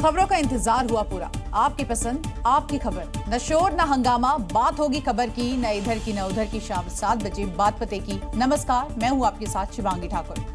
खबरों का इंतजार हुआ पूरा, आपकी पसंद आपकी खबर, न शोर न हंगामा, बात होगी खबर की, न इधर की न उधर की। शाम 7 बजे बात पते की। नमस्कार, मैं हूं आपके साथ शिवांगी ठाकुर।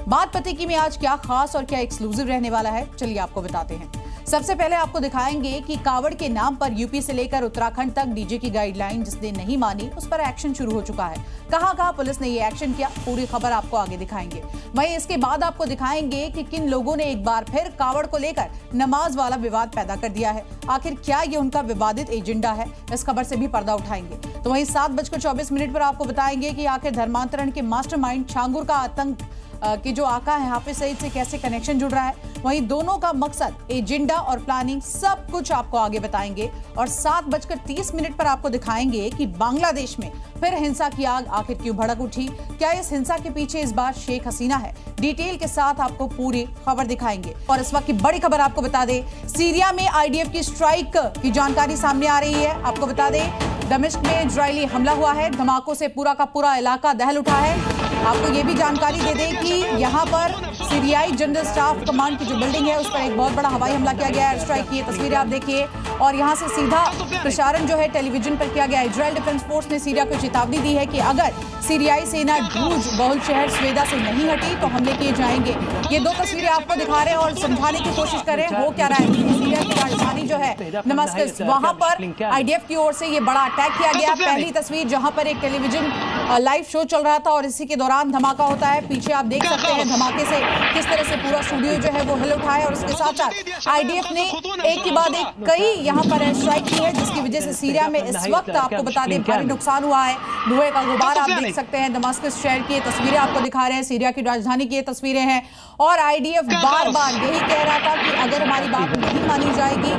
बात पते की में आज क्या खास और क्या एक्सक्लूसिव रहने वाला है, चलिए आपको बताते हैं। सबसे पहले आपको दिखाएंगे कि कावड़ के नाम पर यूपी से लेकर उत्तराखंड तक डीजे की गाइडलाइन जिसने नहीं मानी उस पर एक्शन शुरू हो चुका है। कहां पुलिस ने ये एक्शन किया, पूरी खबर आपको आगे दिखाएंगे। वहीं इसके बाद आपको दिखाएंगे कि किन लोगों ने एक बार फिर कावड़ को लेकर नमाज वाला विवाद पैदा कर दिया है। आखिर क्या ये उनका विवादित एजेंडा है, इस खबर से भी पर्दा उठाएंगे। तो वहीं 7:24 पर आपको बताएंगे कि आखिर धर्मांतरण के मास्टरमाइंड छांगुर का आतंक के जो आका है हाफिज सईद से कैसे कनेक्शन जुड़ रहा है, वहीं दोनों का मकसद, एजेंडा और प्लानिंग सब कुछ आपको आगे बताएंगे। और 7:30 पर आपको दिखाएंगे कि बांग्लादेश में फिर हिंसा की आग आखिर क्यों भड़क उठी, क्या इस हिंसा के पीछे इस बार शेख हसीना है। डिटेल के साथ आपको पूरी खबर दिखाएंगे। और इस वक्त की बड़ी खबर आपको बता दें, सीरिया में आईडीएफ की स्ट्राइक की जानकारी सामने आ रही है। आपको बता दें, दमिश्क में इजरायली हमला हुआ है, धमाकों से पूरा का पूरा इलाका दहल उठा है। आपको ये भी जानकारी दे दें कि यहाँ पर सीरियाई जनरल स्टाफ कमांड की जो बिल्डिंग है उस पर एक बहुत बड़ा हवाई हमला किया गया है। एयर स्ट्राइक की ये तस्वीरें आप देखिए, और यहाँ से सीधा प्रसारण जो है टेलीविजन पर किया गया। इजरायल डिफेंस फोर्स ने सीरिया को चेतावनी दी है कि अगर सीरियाई सेना ड्रूज बहुल शहर स्वेदा से नहीं हटी तो हमले किए जाएंगे। ये दो तस्वीरें आपको दिखा रहे हैं और समझाने की कोशिश कर रहे हैं हो क्या रहा है। सीरिया की राजधानी जो है दमिश्क, वहां पर आईडीएफ की ओर से ये बड़ा अटैक किया गया। पहली तस्वीर जहां पर एक टेलीविजन लाइव शो चल रहा था और इसी के दौरान धमाका होता है। पीछे आप देख सकते हैं धमाके से किस तरह से पूरा स्टूडियो जो है वो हिल उठा है। और उसके साथ साथ आईडीएफ ने एक के बाद एक कई यहाँ पर एयर स्ट्राइक की है, जिसकी वजह से सीरिया में इस वक्त आपको बता दें भारी नुकसान हुआ है। धुएं का गुबार आप देख सकते हैं। दमिश्क शहर की तस्वीरें आपको दिखा रहे हैं, सीरिया की राजधानी की ये तस्वीरें हैं। और आईडीएफ बार बार यही कह रहा था कि अगर हमारी बात नहीं मानी जाएगी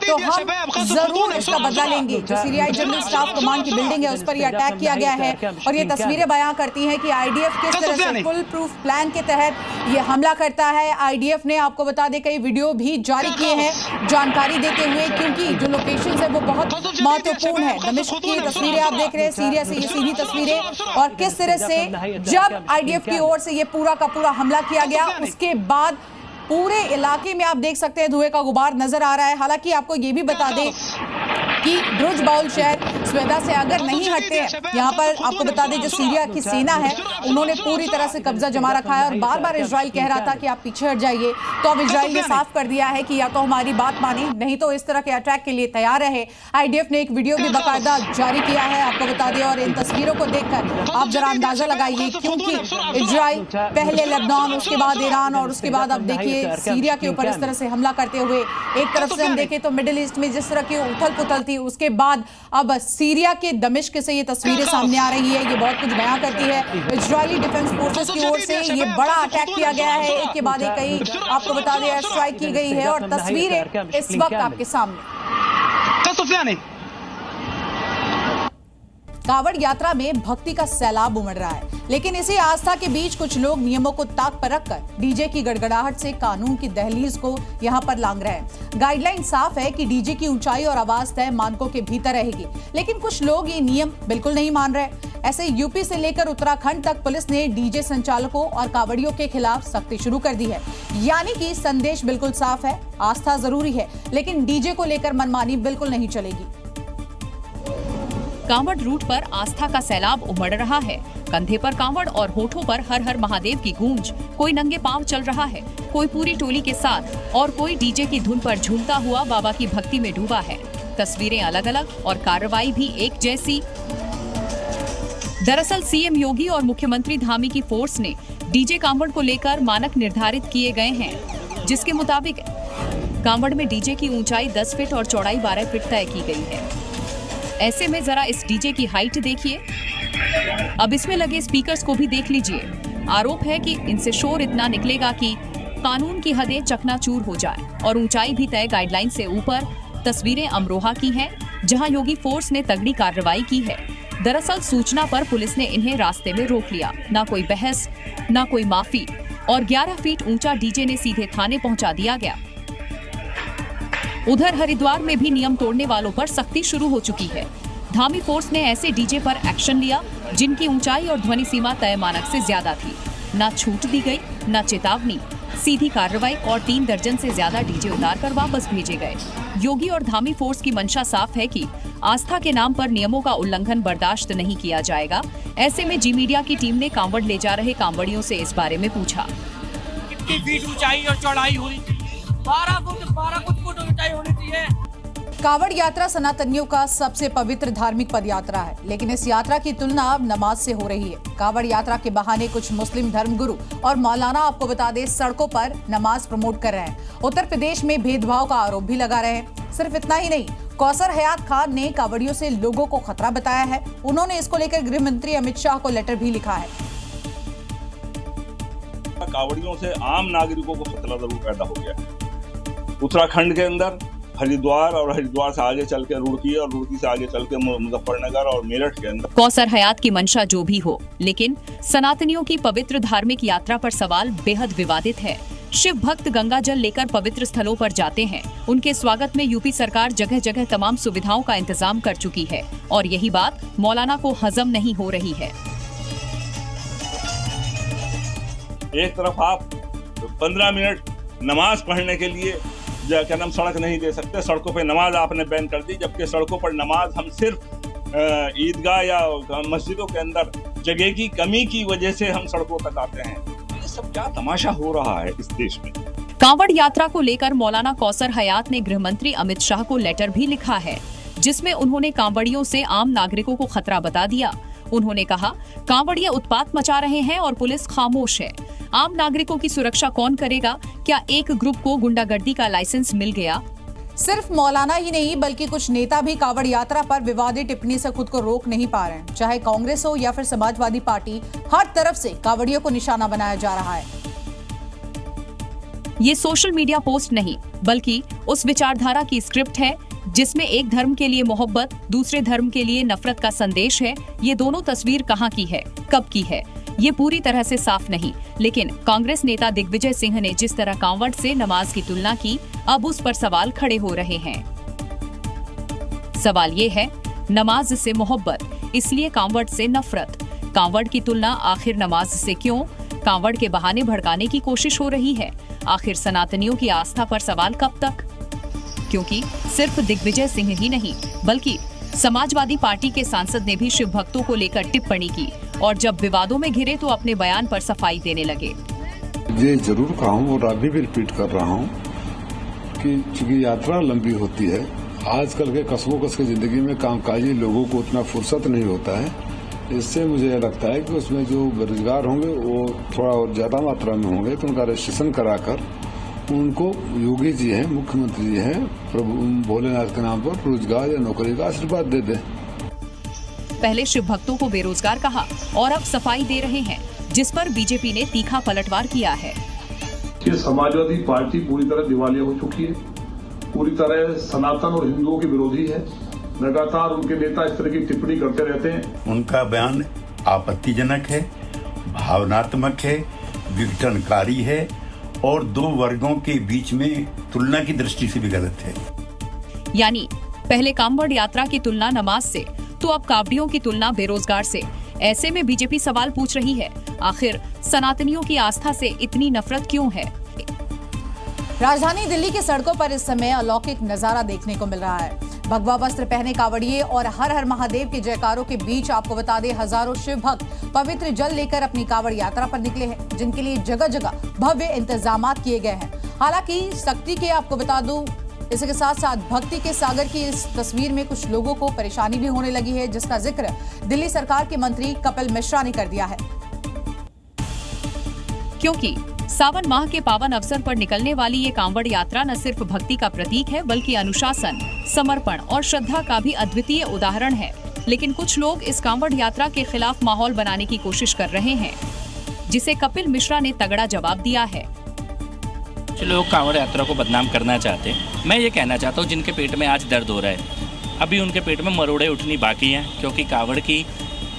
तो हम जरूर इसका बदला लेंगे। जो सीरियाई जनरल स्टाफ कमांड की बिल्डिंग है उस पर यह अटैक किया गया है। और ये तस्वीरें बयां करती हैं कि आईडीएफ किस तरह से फुल प्रूफ प्लान के तहत ये हमला करता है। आईडीएफ ने आपको बता दें कई वीडियो भी जारी किए हैं जानकारी देते हुए, क्योंकि जो लोकेशन है वो बहुत महत्वपूर्ण है। दमिश्क की तस्वीरें आप देख रहे हैं, सीरिया से ये सीधी तस्वीरें, और किस तरह से जब आईडीएफ की ओर से ये पूरा का पूरा हमला किया गया उसके बाद पूरे इलाके में आप देख सकते हैं धुएं का गुबार नजर आ रहा है। हालांकि आपको ये भी बता दें कि ड्रूज बाउल शहर स्वेदा से अगर नहीं हटते हैं, यहाँ पर आपको बता दें जो सीरिया की सेना है उन्होंने पूरी तरह से कब्जा जमा रखा है। और बार बार इजराइल कह रहा था कि आप पीछे हट जाइए, तो अब इजराइल ने साफ कर दिया है कि या तो हमारी बात माने, नहीं तो इस तरह के अटैक के लिए तैयार रहे। आईडीएफ ने एक वीडियो भी बाकायदा जारी किया है, आपको बता दें। और इन तस्वीरों को देखकर आप जरा अंदाजा लगाइए, क्योंकि इजराइल पहले लेबनान, उसके बाद ईरान और उसके बाद अब देखिए सीरिया के ऊपर इस तरह से हमला करते हुए, एक तरफ से हम देखें तो मिडिल ईस्ट में जिस तरह की उथल पुथल थी, उसके बाद अब सीरिया के दमिश्क से ये तस्वीरें सामने आ रही है। ये बहुत कुछ बयां करती है। इजरायली डिफेंस फोर्सेस की ओर से ये बड़ा अटैक किया गया है, एक के बाद एक कई आपको बता दें एयर स्ट्राइक की गई है। और तस्वीरें इस वक्त आपके सामने। कावड़ यात्रा में भक्ति का सैलाब उमड़ रहा है, लेकिन इसी आस्था के बीच कुछ लोग नियमों को ताक पर रखकर डीजे की गड़गड़ाहट से कानून की दहलीज को यहां पर लांघ रहे हैं। गाइडलाइन साफ है कि डीजे की ऊंचाई और आवाज तय मानकों के भीतर रहेगी, लेकिन कुछ लोग ये नियम बिल्कुल नहीं मान रहे। ऐसे यूपी से लेकर उत्तराखंड तक पुलिस ने डीजे संचालकों और कावड़ियों के खिलाफ सख्ती शुरू कर दी है। यानी कि संदेश बिल्कुल साफ है, आस्था जरूरी है, लेकिन डीजे को लेकर मनमानी बिल्कुल नहीं चलेगी। कांवड़ रूट पर आस्था का सैलाब उमड़ रहा है। कंधे पर कांवड़ और होठों पर हर हर महादेव की गूंज। कोई नंगे पांव चल रहा है, कोई पूरी टोली के साथ और कोई डीजे की धुन पर झूमता हुआ बाबा की भक्ति में डूबा है। तस्वीरें अलग अलग और कार्रवाई भी एक जैसी। दरअसल सीएम योगी और मुख्यमंत्री धामी की फोर्स ने डीजे कांवड़ को लेकर मानक निर्धारित किए गए हैं, जिसके मुताबिक कांवड़ में डीजे की ऊंचाई 10 फीट और चौड़ाई 12 फीट तय की गई है। ऐसे में जरा इस डीजे की हाइट देखिए, अब इसमें लगे स्पीकर्स को भी देख लीजिए। आरोप है कि इनसे शोर इतना निकलेगा कि कानून की हदें चकनाचूर हो जाए और ऊंचाई भी तय गाइडलाइन से ऊपर। तस्वीरें अमरोहा की हैं, जहां योगी फोर्स ने तगड़ी कार्रवाई की है। दरअसल सूचना पर पुलिस ने इन्हें रास्ते में रोक लिया, ना कोई बहस ना कोई माफी, और 11 फीट ऊंचा डीजे ने सीधे थाने पहुंचा दिया गया। उधर हरिद्वार में भी नियम तोड़ने वालों पर सख्ती शुरू हो चुकी है। धामी फोर्स ने ऐसे डीजे पर एक्शन लिया जिनकी ऊंचाई और ध्वनि सीमा तय मानक से ज्यादा थी। ना छूट दी गई, ना चेतावनी, सीधी कार्रवाई और 3 दर्जन से ज्यादा डीजे उतारकर वापस भेजे गए। योगी और धामी फोर्स की मंशा साफ है कि आस्था के नाम पर नियमों का उल्लंघन बर्दाश्त नहीं किया जाएगा। ऐसे में जी मीडिया की टीम ने कांवड़ ले जा रहे कांवड़ियों से इस बारे में पूछा। कितनी फीट ऊंचाई और चौड़ाई होनी चाहिए? 12 फुट ऊंचाई होनी चाहिए। कावड़ यात्रा सनातनियों का सबसे पवित्र धार्मिक पद यात्रा है, लेकिन इस यात्रा की तुलना अब नमाज से हो रही है। कावड़ यात्रा के बहाने कुछ मुस्लिम धर्मगुरु और मौलाना, आपको बता दें, सड़कों पर नमाज प्रमोट कर रहे हैं। उत्तर प्रदेश में भेदभाव का आरोप भी लगा रहे हैं। सिर्फ इतना ही नहीं, कौसर हयात खान ने कावड़ियों से लोगों को खतरा बताया है। उन्होंने इसको लेकर गृह मंत्री अमित शाह को लेटर भी लिखा है। कावड़ियों से आम नागरिकों को खतरा जरूर पैदा हो गया है। उत्तराखंड के अंदर हरिद्वार और हरिद्वार से आगे चल के रुड़की और रुड़की से आगे चल के मुजफ्फरनगर और मेरठ के अंदर। कौसर हयात की मंशा जो भी हो, लेकिन सनातनियों की पवित्र धार्मिक यात्रा पर सवाल बेहद विवादित है। शिव भक्त गंगा जल लेकर पवित्र स्थलों पर जाते हैं। उनके स्वागत में यूपी सरकार जगह जगह तमाम सुविधाओं का इंतजाम कर चुकी है और यही बात मौलाना को हजम नहीं हो रही है। एक तरफ आप 15 मिनट नमाज पढ़ने के लिए क्या नाम सड़क नहीं दे सकते, सड़कों पे नमाज आपने बैन कर दी, जबकि सड़कों पर नमाज हम सिर्फ ईदगाह या मस्जिदों के अंदर जगह की कमी की वजह से हम सड़कों तक आते हैं। ये सब क्या तमाशा हो रहा है इस देश में। कांवड़ यात्रा को लेकर मौलाना कौसर हयात ने गृह मंत्री अमित शाह को लेटर भी लिखा है, जिसमें उन्होंने कांवड़ियों से आम नागरिकों को खतरा बता दिया। उन्होंने कहा, कांवड़िया उत्पात मचा रहे हैं और पुलिस खामोश है। आम नागरिकों की सुरक्षा कौन करेगा? क्या एक ग्रुप को गुंडागर्दी का लाइसेंस मिल गया? सिर्फ मौलाना ही नहीं, बल्कि कुछ नेता भी कावड़ यात्रा पर विवादित टिप्पणी से खुद को रोक नहीं पा रहे हैं। चाहे कांग्रेस हो या फिर समाजवादी पार्टी, हर तरफ से कावड़ियों को निशाना बनाया जा रहा है। ये सोशल मीडिया पोस्ट नहीं, बल्कि उस विचारधारा की स्क्रिप्ट है जिसमें एक धर्म के लिए मोहब्बत, दूसरे धर्म के लिए नफरत का संदेश है। ये दोनों तस्वीर कहाँ की है, कब की है, ये पूरी तरह से साफ नहीं। लेकिन कांग्रेस नेता दिग्विजय सिंह ने जिस तरह कांवड़ से नमाज की तुलना की, अब उस पर सवाल खड़े हो रहे हैं। सवाल ये है, नमाज से मोहब्बत, इसलिए कांवड़ से नफरत। कांवड़ की तुलना आखिर नमाज से क्यों? कांवड़ के बहाने भड़काने की कोशिश हो रही है। आखिर सनातनियों की आस्था पर सवाल कब तक? क्योंकि सिर्फ दिग्विजय सिंह ही नहीं, बल्कि समाजवादी पार्टी के सांसद ने भी शिव भक्तों को लेकर टिप्पणी की और जब विवादों में घिरे तो अपने बयान पर सफाई देने लगे। ये जरूर कहा हूँ और अभी भी रिपीट कर रहा हूँ कि चूंकि यात्रा लंबी होती है, आजकल के कस्बों-कस की जिंदगी में कामकाजी लोगों को उतना फुर्सत नहीं होता है। इससे मुझे लगता है कि उसमें जो बेरोजगार होंगे वो थोड़ा और ज्यादा मात्रा में होंगे, तो उनका रजिस्ट्रेशन कराकर उनको योगी जी हैं, मुख्यमंत्री जी हैं, प्रभु भोलेनाथ के नाम पर रोजगार या नौकरी का आशीर्वाद दे दें। पहले शिव भक्तों को बेरोजगार कहा और अब सफाई दे रहे हैं, जिस पर बीजेपी ने तीखा पलटवार किया है। ये समाजवादी पार्टी पूरी तरह दिवालिया हो चुकी है, पूरी तरह सनातन और हिंदुओं के विरोधी है। लगातार उनके नेता इस तरह की टिप्पणी करते रहते हैं। उनका बयान आपत्तिजनक है, भावनात्मक है, विघटनकारी है और दो वर्गों के बीच में तुलना की दृष्टि से भी गलत है। यानी पहले कांवड़ यात्रा की तुलना नमाज से, तो अब कावड़ियों की तुलना बेरोजगार से। ऐसे में बीजेपी सवाल पूछ रही है, आखिर सनातनियों की आस्था से इतनी नफरत क्यों है? राजधानी दिल्ली की सड़कों पर इस समय अलौकिक नजारा देखने को मिल रहा है। भगवा वस्त्र पहने कावड़िए और हर हर महादेव के जयकारों के बीच आपको बता दें, हजारों शिव भक्त पवित्र जल लेकर अपनी कावड़ यात्रा पर निकले हैं, जिनके लिए जगह जगह भव्य इंतजामात किए गए हैं। हालांकि शक्ति के, आपको बता दूं, इसके साथ साथ भक्ति के सागर की इस तस्वीर में कुछ लोगों को परेशानी भी होने लगी है, जिसका जिक्र दिल्ली सरकार के मंत्री कपिल मिश्रा ने कर दिया है। क्योंकि सावन माह के पावन अवसर पर निकलने वाली ये कांवड़ यात्रा न सिर्फ भक्ति का प्रतीक है, बल्कि अनुशासन, समर्पण और श्रद्धा का भी अद्वितीय उदाहरण है। लेकिन कुछ लोग इस कांवड़ यात्रा के खिलाफ माहौल बनाने की कोशिश कर रहे हैं, जिसे कपिल मिश्रा ने तगड़ा जवाब दिया है। कुछ लोग कांवड़ यात्रा को बदनाम करना चाहते हैं। मैं ये कहना चाहता हूँ, जिनके पेट में आज दर्द हो रहा है, अभी उनके पेट में मरोड़े उठनी बाकी हैं, क्योंकि कांवड़ की,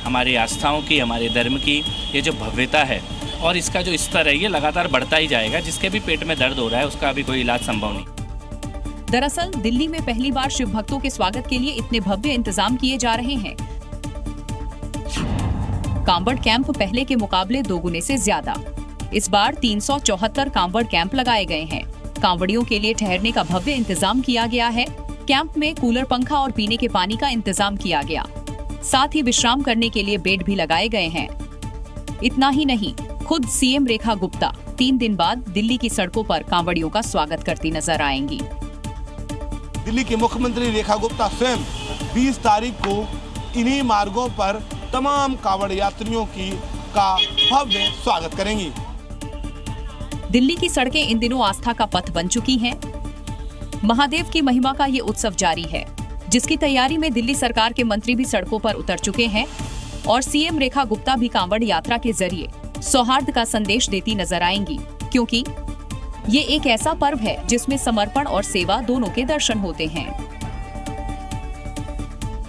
हमारी आस्थाओं की, हमारे धर्म की ये जो भव्यता है और इसका जो स्तर है, ये लगातार बढ़ता ही जाएगा। जिसके भी पेट में दर्द हो रहा है उसका अभी कोई इलाज संभव नहीं। दरअसल दिल्ली में पहली बार शिव भक्तों के स्वागत के लिए इतने भव्य इंतजाम किए जा रहे हैं। कांवड़ कैंप पहले के मुकाबले 2 गुने से ज्यादा। इस बार 374 कांवड़ कैंप लगाए गए हैं। कांवड़ियों के लिए ठहरने का भव्य इंतजाम किया गया है। कैंप में कूलर, पंखा और पीने के पानी का इंतजाम किया गया। साथ ही विश्राम करने के लिए बेड भी लगाए गए हैं। इतना ही नहीं, खुद सीएम रेखा गुप्ता 3 दिन बाद दिल्ली की सड़कों पर कांवड़ियों का स्वागत करती नजर आएंगी। दिल्ली के मुख्यमंत्री रेखा गुप्ता स्वयं 20 तारीख को इन्हीं मार्गों पर तमाम कांवड़ यात्रियों का भव्य स्वागत करेंगी। दिल्ली की सड़कें इन दिनों आस्था का पथ बन चुकी हैं। महादेव की महिमा का ये उत्सव जारी है, जिसकी तैयारी में दिल्ली सरकार के मंत्री भी सड़कों पर उतर चुके हैं और सीएम रेखा गुप्ता भी कांवड़ यात्रा के जरिए सौहार्द का संदेश देती नजर आएंगी, क्योंकि ये एक ऐसा पर्व है जिसमें समर्पण और सेवा दोनों के दर्शन होते हैं।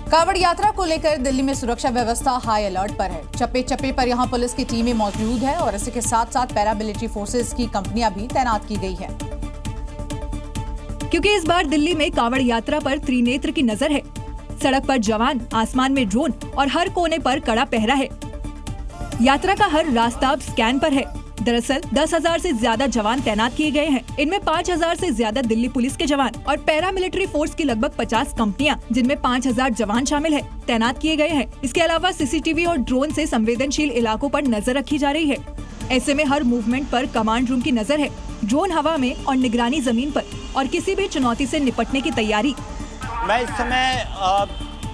कांवड़ यात्रा को लेकर दिल्ली में सुरक्षा व्यवस्था हाई अलर्ट पर है। चप्पे चप्पे पर यहां पुलिस की टीमें मौजूद है और इसके साथ साथ पैरामिलिट्री फोर्सेस की कंपनियां भी तैनात की गई है, क्योंकि इस बार दिल्ली में कांवड़ यात्रा पर त्रिनेत्र की नजर है। सड़क पर जवान, आसमान में ड्रोन और हर कोने पर कड़ा पहरा है। यात्रा का हर रास्ता अब स्कैन पर है। दरअसल 10,000 से ज्यादा जवान तैनात किए गए हैं। इनमें 5,000 से ज्यादा दिल्ली पुलिस के जवान और पैरामिलिट्री फोर्स की लगभग 50 कंपनियां, जिनमें 5,000 जवान शामिल है, तैनात किए गए हैं। इसके अलावा सीसीटीवी और ड्रोन से संवेदनशील इलाकों पर नजर रखी जा रही है। ऐसे में हर मूवमेंट पर कमांड रूम की नजर है। ड्रोन हवा में और निगरानी जमीन पर और किसी भी चुनौती से निपटने की तैयारी। मैं इस समय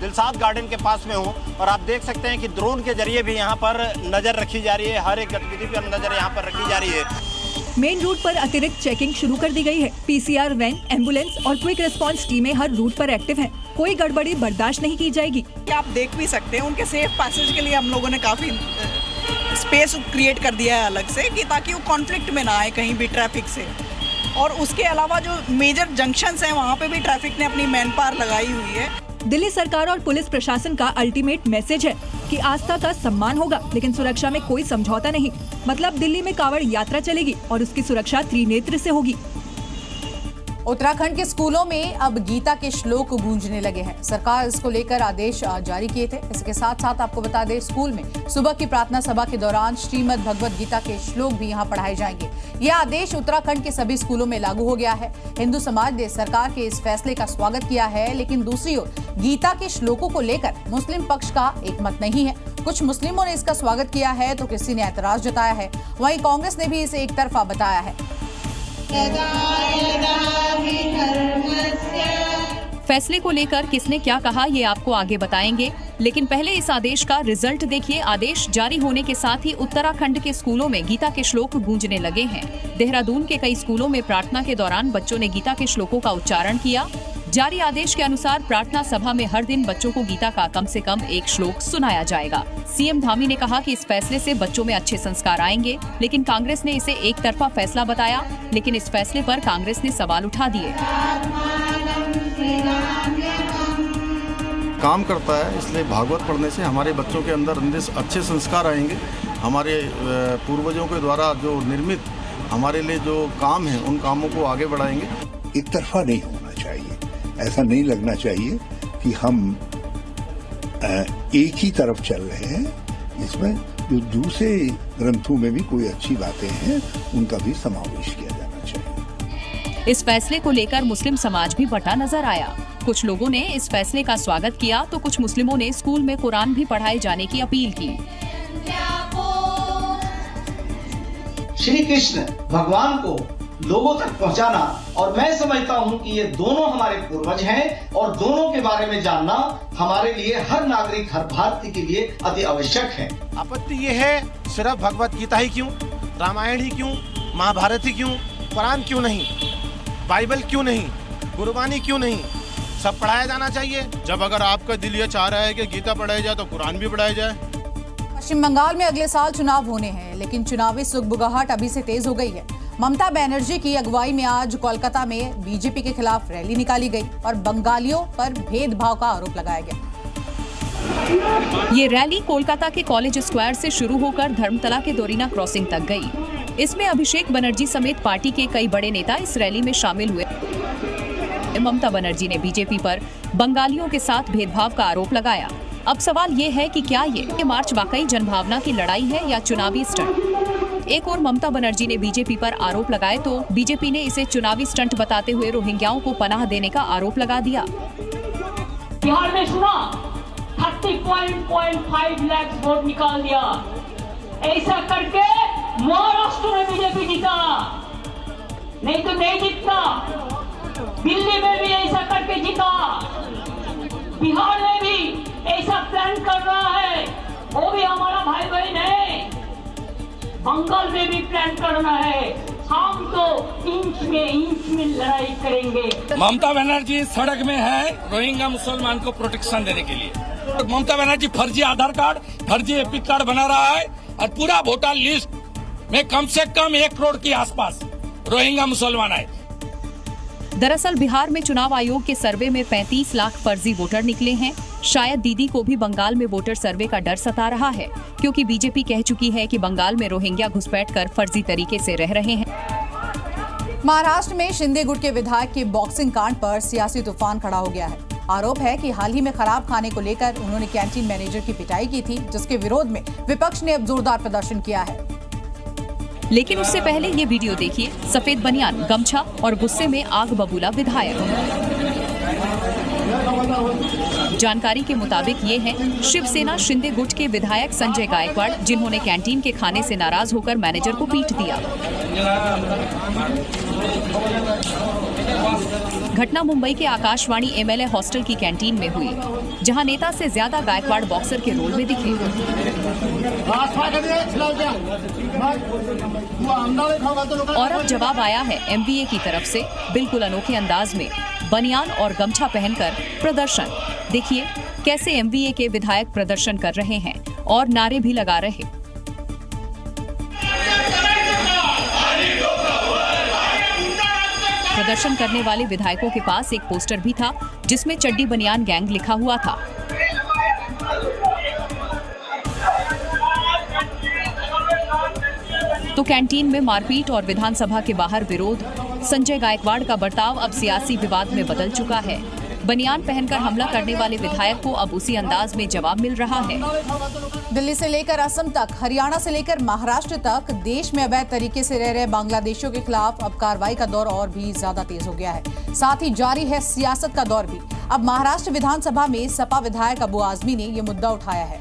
दिलसाद गार्डन के पास में हूँ और आप देख सकते हैं कि ड्रोन के जरिए भी यहाँ पर नजर रखी जा रही है। हर एक गतिविधि पर नजर यहाँ पर रखी जा रही है। मेन रूट पर अतिरिक्त चेकिंग शुरू कर दी गई है। पीसीआर वैन, एम्बुलेंस और क्विक रिस्पांस टीमें हर रूट पर एक्टिव हैं। कोई गड़बड़ी बर्दाश्त नहीं की जाएगी। आप देख भी सकते हैं उनके सेफ पैसेज के लिए हम लोगों ने काफी स्पेस क्रिएट कर दिया है अलग से, कि ताकि वो कॉन्फ्लिक्ट में ना आए कहीं भी ट्रैफिक से। और उसके अलावा जो मेजर जंक्शंस हैं वहाँ पे भी ट्रैफिक ने अपनी मैन पावर लगाई हुई है। दिल्ली सरकार और पुलिस प्रशासन का अल्टीमेट मैसेज है कि आस्था का सम्मान होगा, लेकिन सुरक्षा में कोई समझौता नहीं। मतलब दिल्ली में कांवड़ यात्रा चलेगी और उसकी सुरक्षा त्रिनेत्र से होगी। उत्तराखंड के स्कूलों में अब गीता के श्लोक गूंजने लगे हैं। सरकार इसको लेकर आदेश जारी किए थे। इसके साथ साथ आपको बता दें, स्कूल में सुबह की प्रार्थना सभा के दौरान श्रीमद् भगवद गीता के श्लोक भी यहां पढ़ाए जाएंगे। यह आदेश उत्तराखंड के सभी स्कूलों में लागू हो गया है। हिंदू समाज ने सरकार के इस फैसले का स्वागत किया है, लेकिन दूसरी ओर गीता के श्लोकों को लेकर मुस्लिम पक्ष का एक मत नहीं है। कुछ मुस्लिमों ने इसका स्वागत किया है तो किसी ने ऐतराज जताया है। वहीं कांग्रेस ने भी इसे एक तरफा बताया है। फैसले को लेकर किसने क्या कहा ये आपको आगे बताएंगे, लेकिन पहले इस आदेश का रिजल्ट देखिए। आदेश जारी होने के साथ ही उत्तराखंड के स्कूलों में गीता के श्लोक गूंजने लगे हैं। देहरादून के कई स्कूलों में प्रार्थना के दौरान बच्चों ने गीता के श्लोकों का उच्चारण किया। जारी आदेश के अनुसार प्रार्थना सभा में हर दिन बच्चों को गीता का कम से कम एक श्लोक सुनाया जाएगा। सीएम धामी ने कहा कि इस फैसले से बच्चों में अच्छे संस्कार आएंगे, लेकिन कांग्रेस ने इसे एक तरफा फैसला बताया। लेकिन इस फैसले पर कांग्रेस ने सवाल उठा दिए। काम करता है, इसलिए भागवत पढ़ने से हमारे बच्चों के अंदर अच्छे संस्कार आएंगे। हमारे पूर्वजों के द्वारा जो निर्मित हमारे लिए जो काम है, उन कामों को आगे बढ़ाएंगे। एक तरफा नहीं होना चाहिए। ऐसा नहीं लगना चाहिए कि हम एक ही तरफ चल रहे हैं। इसमें जो दूसरे ग्रंथों में भी कोई अच्छी बातें हैं, उनका भी समावेश किया जाना चाहिए। इस फैसले को लेकर मुस्लिम समाज भी बटा नजर आया। कुछ लोगों ने इस फैसले का स्वागत किया तो कुछ मुस्लिमों ने स्कूल में कुरान भी पढ़ाए जाने की अपील की। श्री कृष्ण भगवान को लोगों तक पहुंचाना, और मैं समझता हूं कि ये दोनों हमारे पूर्वज हैं और दोनों के बारे में जानना हमारे लिए, हर नागरिक, हर भारतीय के लिए अति आवश्यक है। आपत्ति ये है, सिर्फ भगवत गीता ही क्यों, रामायण ही क्यों, महाभारत ही क्यों, कुरान क्यों नहीं, बाइबल क्यों नहीं, गुरबानी क्यों नहीं, सब पढ़ाया जाना चाहिए। जब अगर आपका दिल ये चाह रहा है कि गीता पढ़ाई जाए तो कुरान भी पढ़ाया जाए। पश्चिम बंगाल में अगले साल चुनाव होने हैं, लेकिन चुनावी सुगबुगाहट अभी से तेज हो गई है। ममता बनर्जी की अगुवाई में आज कोलकाता में बीजेपी के खिलाफ रैली निकाली गई और बंगालियों पर भेदभाव का आरोप लगाया गया। ये रैली कोलकाता के कॉलेज स्क्वायर से शुरू होकर धर्मतला के दोरीना क्रॉसिंग तक गई। इसमें अभिषेक बनर्जी समेत पार्टी के कई बड़े नेता इस रैली में शामिल हुए। ममता बनर्जी ने बीजेपी पर बंगालियों के साथ भेदभाव का आरोप लगाया। अब सवाल ये है कि क्या ये मार्च वाकई जनभावना की लड़ाई है या चुनावी स्टंट। एक और ममता बनर्जी ने बीजेपी पर आरोप लगाए तो बीजेपी ने इसे चुनावी स्टंट बताते हुए रोहिंग्याओं को पनाह देने का आरोप लगा दिया। बिहार में सुना 30.5 लाख वोट निकाल दिया, ऐसा करके महाराष्ट्र में बीजेपी जीता, नहीं तो नहीं जीतता। दिल्ली में भी ऐसा करके जीता, बिहार में भी ऐसा प्लान कर रहा है, वो भी हमारा भाई बहन है। बंगाल में भी प्लान करना है, हम तो इंच में लड़ाई करेंगे। ममता बनर्जी सड़क में है रोहिंग्या मुसलमान को प्रोटेक्शन देने के लिए। ममता बनर्जी फर्जी आधार कार्ड, फर्जी एपिक कार्ड बना रहा है और पूरा वोटर लिस्ट में कम से कम 1 करोड़ के आसपास रोहिंग्या मुसलमान है। दरअसल बिहार में चुनाव आयोग के सर्वे में 35 लाख फर्जी वोटर निकले हैं। शायद दीदी को भी बंगाल में वोटर सर्वे का डर सता रहा है, क्योंकि बीजेपी कह चुकी है कि बंगाल में रोहिंग्या घुसपैठ कर फर्जी तरीके से रह रहे हैं। महाराष्ट्र में शिंदे गुट के विधायक के बॉक्सिंग कांड पर सियासी तूफान खड़ा हो गया है। आरोप है कि हाल ही में खराब खाने को लेकर उन्होंने कैंटीन मैनेजर की पिटाई की थी, जिसके विरोध में विपक्ष ने अब जोरदार प्रदर्शन किया है। लेकिन उससे पहले ये वीडियो देखिए। सफेद बनियान, गमछा और गुस्से में आग बबूला विधायक। जानकारी के मुताबिक ये है शिवसेना शिंदे गुट के विधायक संजय गायकवाड़, जिन्होंने कैंटीन के खाने से नाराज होकर मैनेजर को पीट दिया। घटना मुंबई के आकाशवाणी एमएलए हॉस्टल की कैंटीन में हुई, जहां नेता से ज्यादा गायकवाड़ बॉक्सर के रोल में दिखे। और अब जवाब आया है एमवीए की तरफ से, बिल्कुल अनोखे अंदाज में बनियान और गमछा पहनकर प्रदर्शन। देखिए कैसे एमवीए के विधायक प्रदर्शन कर रहे हैं और नारे भी लगा रहे। प्रदर्शन करने वाले विधायकों के पास एक पोस्टर भी था, जिसमें चड्डी बनियान गैंग लिखा हुआ था। तो कैंटीन में मारपीट और विधानसभा के बाहर विरोध। संजय गायकवाड़ का बर्ताव अब सियासी विवाद में बदल चुका है। बनियान पहनकर हमला करने वाले विधायक को अब उसी अंदाज में जवाब मिल रहा है। दिल्ली से लेकर असम तक, हरियाणा से लेकर महाराष्ट्र तक देश में अवैध तरीके से रह रहे बांग्लादेशियों के खिलाफ अब कार्रवाई का दौर और भी ज्यादा तेज हो गया है। साथ ही जारी है सियासत का दौर भी। अब महाराष्ट्र विधानसभा में सपा विधायक अबू आजमी ने ये मुद्दा उठाया है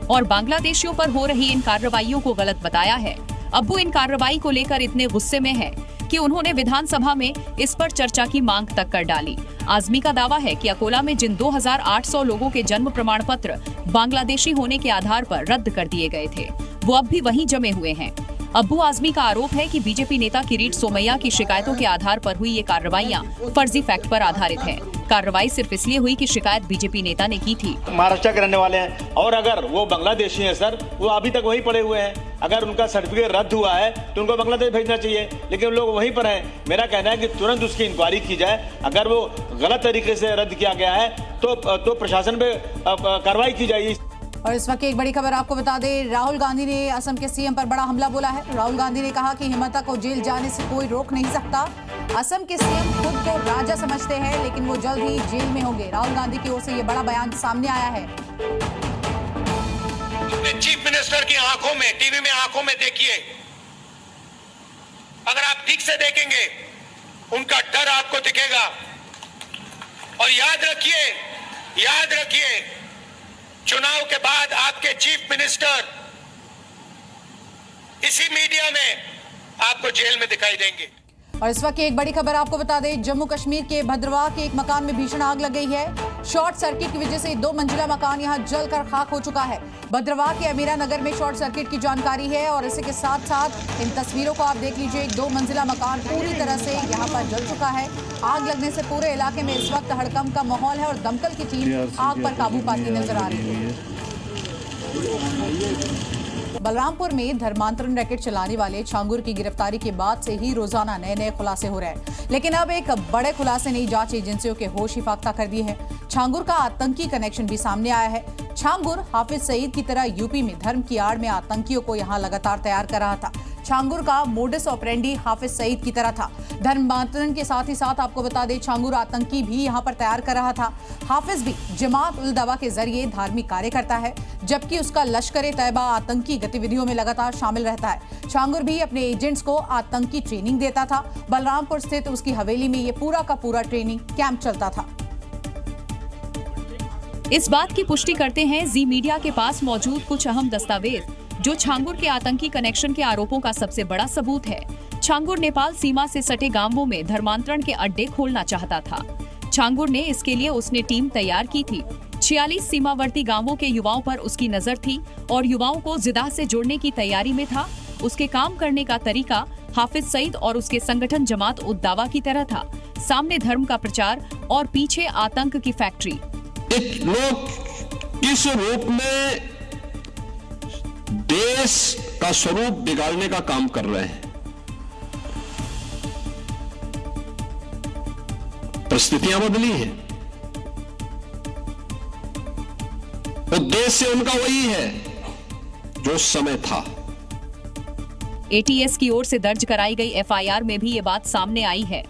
और बांग्लादेशियों पर हो रही इन कार्रवाइयों को गलत बताया है। अब्बू इन कार्रवाई को लेकर इतने गुस्से में है कि उन्होंने विधानसभा में इस पर चर्चा की मांग तक कर डाली। आजमी का दावा है कि अकोला में जिन 2800 लोगों के जन्म प्रमाण पत्र बांग्लादेशी होने के आधार पर रद्द कर दिए गए थे, वो अब भी वहीं जमे हुए हैं। अब्बू आजमी का आरोप है कि बीजेपी नेता किरीट सोमैया की शिकायतों के आधार पर हुई ये कार्रवाइयां फर्जी फैक्ट पर आधारित है। कार्रवाई सिर्फ इसलिए हुई कि शिकायत बीजेपी नेता ने की थी। महाराष्ट्र के रहने वाले हैं और अगर वो बांग्लादेशी हैं सर, वो अभी तक वहीं पड़े हुए हैं। अगर उनका सर्टिफिकेट रद्द हुआ है तो उनको बांग्लादेश भेजना चाहिए, लेकिन लोग वहीं पर हैं। मेरा कहना है कि तुरंत उसकी इंक्वायरी की जाए। अगर वो गलत तरीके से रद्द किया गया है तो प्रशासन पे कार्रवाई की जाएगी। और इस वक्त एक बड़ी खबर आपको बता दें, राहुल गांधी ने असम के सीएम पर बड़ा हमला बोला है। राहुल गांधी ने कहा कि हिमंता को जेल जाने से कोई रोक नहीं सकता। असम के सीएम खुद को राजा समझते हैं, लेकिन वो जल्द ही जेल में होंगे। राहुल गांधी की ओर से ये बड़ा बयान सामने आया है। चीफ मिनिस्टर की आंखों में, टीवी में आंखों में देखिए, अगर आप ठीक से देखेंगे उनका डर आपको दिखेगा। और याद रखिए चुनाव के बाद आपके चीफ मिनिस्टर इसी मीडिया में आपको जेल में दिखाई देंगे। और इस वक्त एक बड़ी खबर आपको बता दें, जम्मू कश्मीर के भद्रवाह के एक मकान में भीषण आग लग गई है। शॉर्ट सर्किट की वजह से 2 मंजिला मकान यहां जलकर खाक हो चुका है। भद्रवाह के अमीरा नगर में शॉर्ट सर्किट की जानकारी है और इसी के साथ साथ इन तस्वीरों को आप देख लीजिए। 2 मंजिला मकान पूरी तरह से यहां पर जल चुका है। आग लगने से पूरे इलाके में इस वक्त हड़कंप का माहौल है और दमकल की टीम आग पर काबू पाती नजर आ रही है। बलरामपुर में धर्मांतरण रैकेट चलाने वाले छांगुर की गिरफ्तारी के बाद से ही रोजाना नए खुलासे हो रहे हैं, लेकिन अब एक बड़े खुलासे ने जांच एजेंसियों के होश ही फाख्ता कर दिए हैं। छांगुर का आतंकी कनेक्शन भी सामने आया है। छांगुर हाफिज सईद की तरह यूपी में धर्म की आड़ में आतंकियों को यहां लगातार तैयार कर रहा था। छांगुर का मोडस ऑपरेंडी हाफिज सईद की तरह था। धर्मांतरण के साथ ही साथ आपको बता दें छांगुर आतंकी भी यहां पर तैयार कर रहा था। हाफिज भी जमात उल दवा के जरिए धार्मिक कार्य करता है, जबकि उसका लश्कर तैयबा आतंकी गतिविधियों में लगातार शामिल रहता है। छांगुर भी अपने एजेंट्स को आतंकी ट्रेनिंग देता था। बलरामपुर स्थित उसकी हवेली में ये पूरा का पूरा ट्रेनिंग कैंप चलता था। इस बात की पुष्टि करते हैं जी मीडिया के पास मौजूद कुछ अहम दस्तावेज, जो छांगुर के आतंकी कनेक्शन के आरोपों का सबसे बड़ा सबूत है। छांगुर नेपाल सीमा से सटे गांवों में धर्मांतरण के अड्डे खोलना चाहता था। छांगुर ने इसके लिए उसने टीम तैयार की थी। 46 सीमावर्ती गांवों के युवाओं पर उसकी नजर थी और युवाओं को जिदा से जोड़ने की तैयारी में था। उसके काम करने का तरीका हाफिज सईद और उसके संगठन जमात उद दावा की तरह था। सामने धर्म का प्रचार और पीछे आतंक की फैक्ट्री। लोग इस रूप में देश का स्वरूप बिगाड़ने का काम कर रहे हैं। परिस्थितियां बदली हैं, उद्देश्य उनका वही है जो उस समय था। एटीएस की ओर से दर्ज कराई गई एफआईआर में भी ये बात सामने आई है।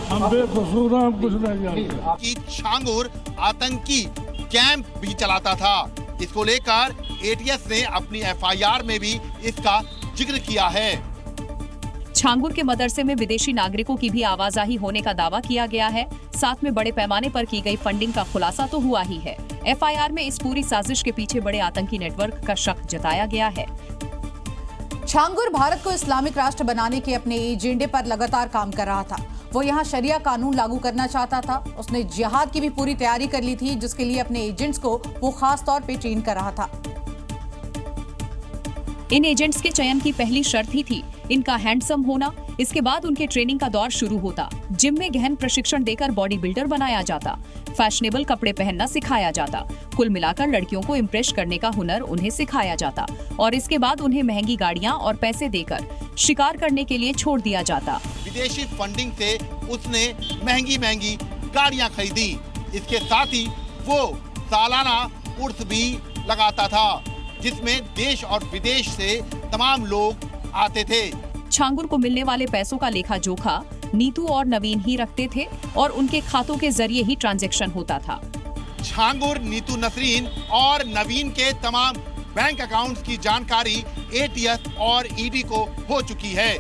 हम बेकसूर हैं, हम कुछ नहीं जानते कि छांगुर आतंकी कैंप भी चलाता था। इसको लेकर एटीएस ने अपनी एफआईआर में भी इसका जिक्र किया है। छांगुर के मदरसे में विदेशी नागरिकों की भी आवाजाही होने का दावा किया गया है। साथ में बड़े पैमाने पर की गई फंडिंग का खुलासा तो हुआ ही है। एफआईआर में इस पूरी साजिश के पीछे बड़े आतंकी नेटवर्क का शक जताया गया है। छांगुर भारत को इस्लामिक राष्ट्र बनाने के अपने एजेंडे पर लगातार काम कर रहा था। वो यहाँ शरिया कानून लागू करना चाहता था। उसने जिहाद की भी पूरी तैयारी कर ली थी, जिसके लिए अपने एजेंट्स को वो खास तौर पे ट्रेन कर रहा था। इन एजेंट्स के चयन की पहली शर्त ही थी इनका हैंडसम होना। इसके बाद उनके ट्रेनिंग का दौर शुरू होता। जिम में गहन प्रशिक्षण देकर बॉडी बिल्डर बनाया जाता। फैशनेबल कपड़े पहनना सिखाया जाता। कुल मिलाकर लड़कियों को इम्प्रेस करने का हुनर उन्हें सिखाया जाता और इसके बाद उन्हें महंगी गाड़ियां और पैसे देकर शिकार करने के लिए छोड़ दिया जाता। विदेशी फंडिंग से उसने महंगी महंगी गाड़ियां खरीदी। इसके साथ ही वो सालाना उर्स भी लगाता था, जिसमें देश और विदेश से तमाम लोग आते थे। छांगुर को मिलने वाले पैसों का लेखा जोखा नीतू और नवीन ही रखते थे और उनके खातों के जरिए ही ट्रांजैक्शन होता था। छांगुर, नीतू नसरीन और नवीन के तमाम बैंक अकाउंट्स की जानकारी एटीएस और ईडी को हो चुकी है।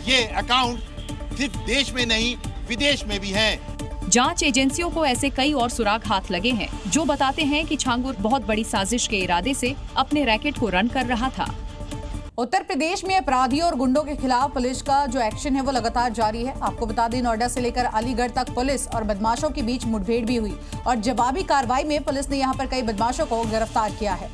ये अकाउंट सिर्फ देश में नहीं विदेश में भी हैं। जांच एजेंसियों को ऐसे कई और सुराग हाथ लगे हैं जो बताते हैं कि छांगुर बहुत बड़ी साजिश के इरादे से अपने रैकेट को रन कर रहा था। उत्तर प्रदेश में अपराधियों और गुंडों के खिलाफ पुलिस का जो एक्शन है वो लगातार जारी है। आपको बता दें नोएडा से लेकर अलीगढ़ तक पुलिस और बदमाशों के बीच मुठभेड़ भी हुई और जवाबी कार्रवाई में पुलिस ने यहां पर कई बदमाशों को गिरफ्तार किया है।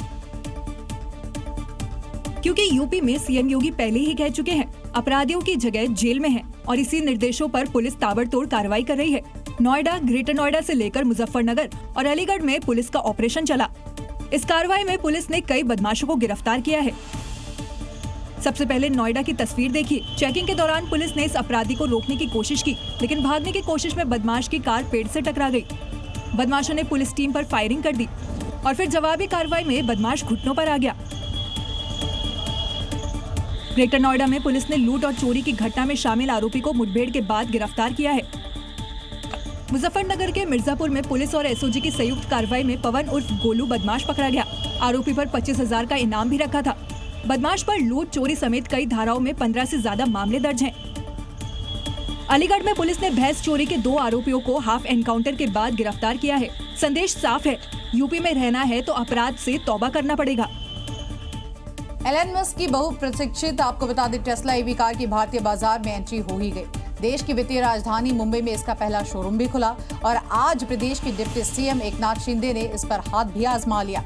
क्योंकि यूपी में सीएम योगी पहले ही कह चुके हैं अपराधियों की जगह जेल में है और इसी निर्देशों पर पुलिस ताबड़तोड़ कार्रवाई कर रही है। नोएडा, ग्रेटर नोएडा से लेकर मुजफ्फरनगर और अलीगढ़ में पुलिस का ऑपरेशन चला। इस कार्रवाई में पुलिस ने कई बदमाशों को गिरफ्तार किया है। सबसे पहले नोएडा की तस्वीर देखिए। चेकिंग के दौरान पुलिस ने इस अपराधी को रोकने की कोशिश की, लेकिन भागने की कोशिश में बदमाश की कार पेड़ से टकरा गई। बदमाशों ने पुलिस टीम पर फायरिंग कर दी और फिर जवाबी कार्रवाई में बदमाश घुटनों पर आ गया। ग्रेटर नोएडा में पुलिस ने लूट और चोरी की घटना में शामिल आरोपी को मुठभेड़ के बाद गिरफ्तार किया है। मुजफ्फरनगर के मिर्जापुर में पुलिस और एसओजी की संयुक्त कार्रवाई में पवन उर्फ गोलू बदमाश पकड़ा गया। आरोपी पर 25,000 का इनाम भी रखा था। बदमाश पर लूट, चोरी समेत कई धाराओं में 15 से ज्यादा मामले दर्ज हैं। अलीगढ़ में पुलिस ने भैंस चोरी के 2 आरोपियों को हाफ एनकाउंटर के बाद गिरफ्तार किया है। संदेश साफ है, यूपी में रहना है तो अपराध से तौबा करना पड़ेगा। एलन मस्क की बहुप्रतीक्षित आपको बता दें टेस्ला ईवी कार की भारतीय बाजार में एंट्री हो ही गई। देश की वित्तीय राजधानी मुंबई में इसका पहला शोरूम भी खुला और आज प्रदेश के डिप्टी सीएम एकनाथ शिंदे ने इस पर हाथ भी आजमा लिया।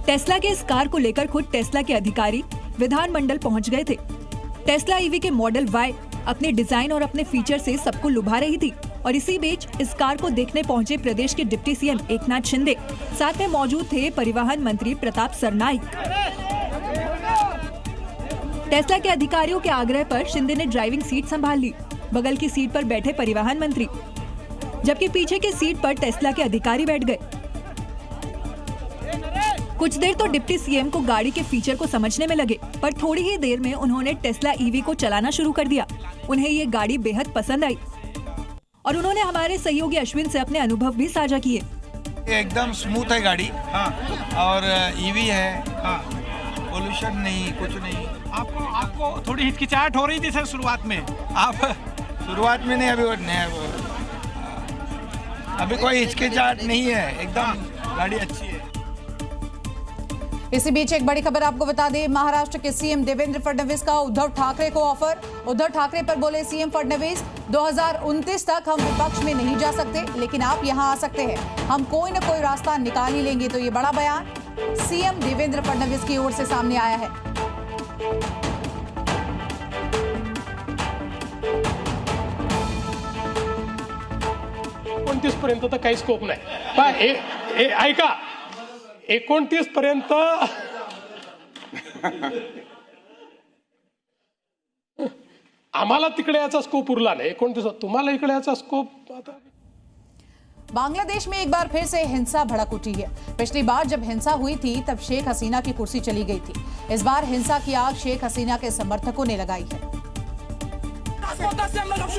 टेस्ला के इस कार को लेकर खुद टेस्ला के अधिकारी विधानमंडल पहुंच गए थे। टेस्ला ईवी के मॉडल वाई अपने डिजाइन और अपने फीचर से सबको लुभा रही थी और इसी बीच इस कार को देखने पहुंचे प्रदेश के डिप्टी सीएम एकनाथ शिंदे। साथ में मौजूद थे परिवहन मंत्री प्रताप सरनाईक। टेस्ला के अधिकारियों के आग्रह पर शिंदे ने ड्राइविंग सीट संभाल ली। बगल की सीट पर बैठे परिवहन मंत्री, जबकि पीछे की सीट पर टेस्ला के अधिकारी बैठ गए। कुछ देर तो डिप्टी सीएम को गाड़ी के फीचर को समझने में लगे, पर थोड़ी ही देर में उन्होंने टेस्ला ईवी को चलाना शुरू कर दिया। उन्हें ये गाड़ी बेहद पसंद आई और उन्होंने हमारे सहयोगी अश्विन से अपने अनुभव भी साझा किए। एकदम स्मूथ है गाड़ी। हाँ। और ईवी है। हाँ। पोल्यूशन नहीं, कुछ नहीं। आपको थोड़ी हिचकिचाहट हो रही थी सर शुरुआत में? आप शुरुआत में नहीं, अभी कोई हिचकिचाहट नहीं है, एकदम गाड़ी अच्छी है। इसी बीच एक बड़ी खबर आपको बता दें, महाराष्ट्र के सीएम देवेंद्र फडणवीस का उद्धव ठाकरे को ऑफर। उद्धव ठाकरे पर बोले सीएम फडणवीस, 2029 तक हम विपक्ष में नहीं जा सकते, लेकिन आप यहां आ सकते हैं, हम कोई न कोई रास्ता निकाल ही लेंगे। तो ये बड़ा बयान सीएम देवेंद्र फडणवीस की ओर से सामने आया है। पर्यंत तर काही स्कोप नाही, ऐका 29 पर्यंत आम्हाला तिकडे याचा स्कोप उरला नाही, 29 तुम्हाला इकडे याचा स्कोप। बांग्लादेश में एक बार फिर से हिंसा भड़क उठी है। पिछली बार जब हिंसा हुई थी तब शेख हसीना की कुर्सी चली गई थी। इस बार हिंसा की आग शेख हसीना के समर्थकों ने लगाई है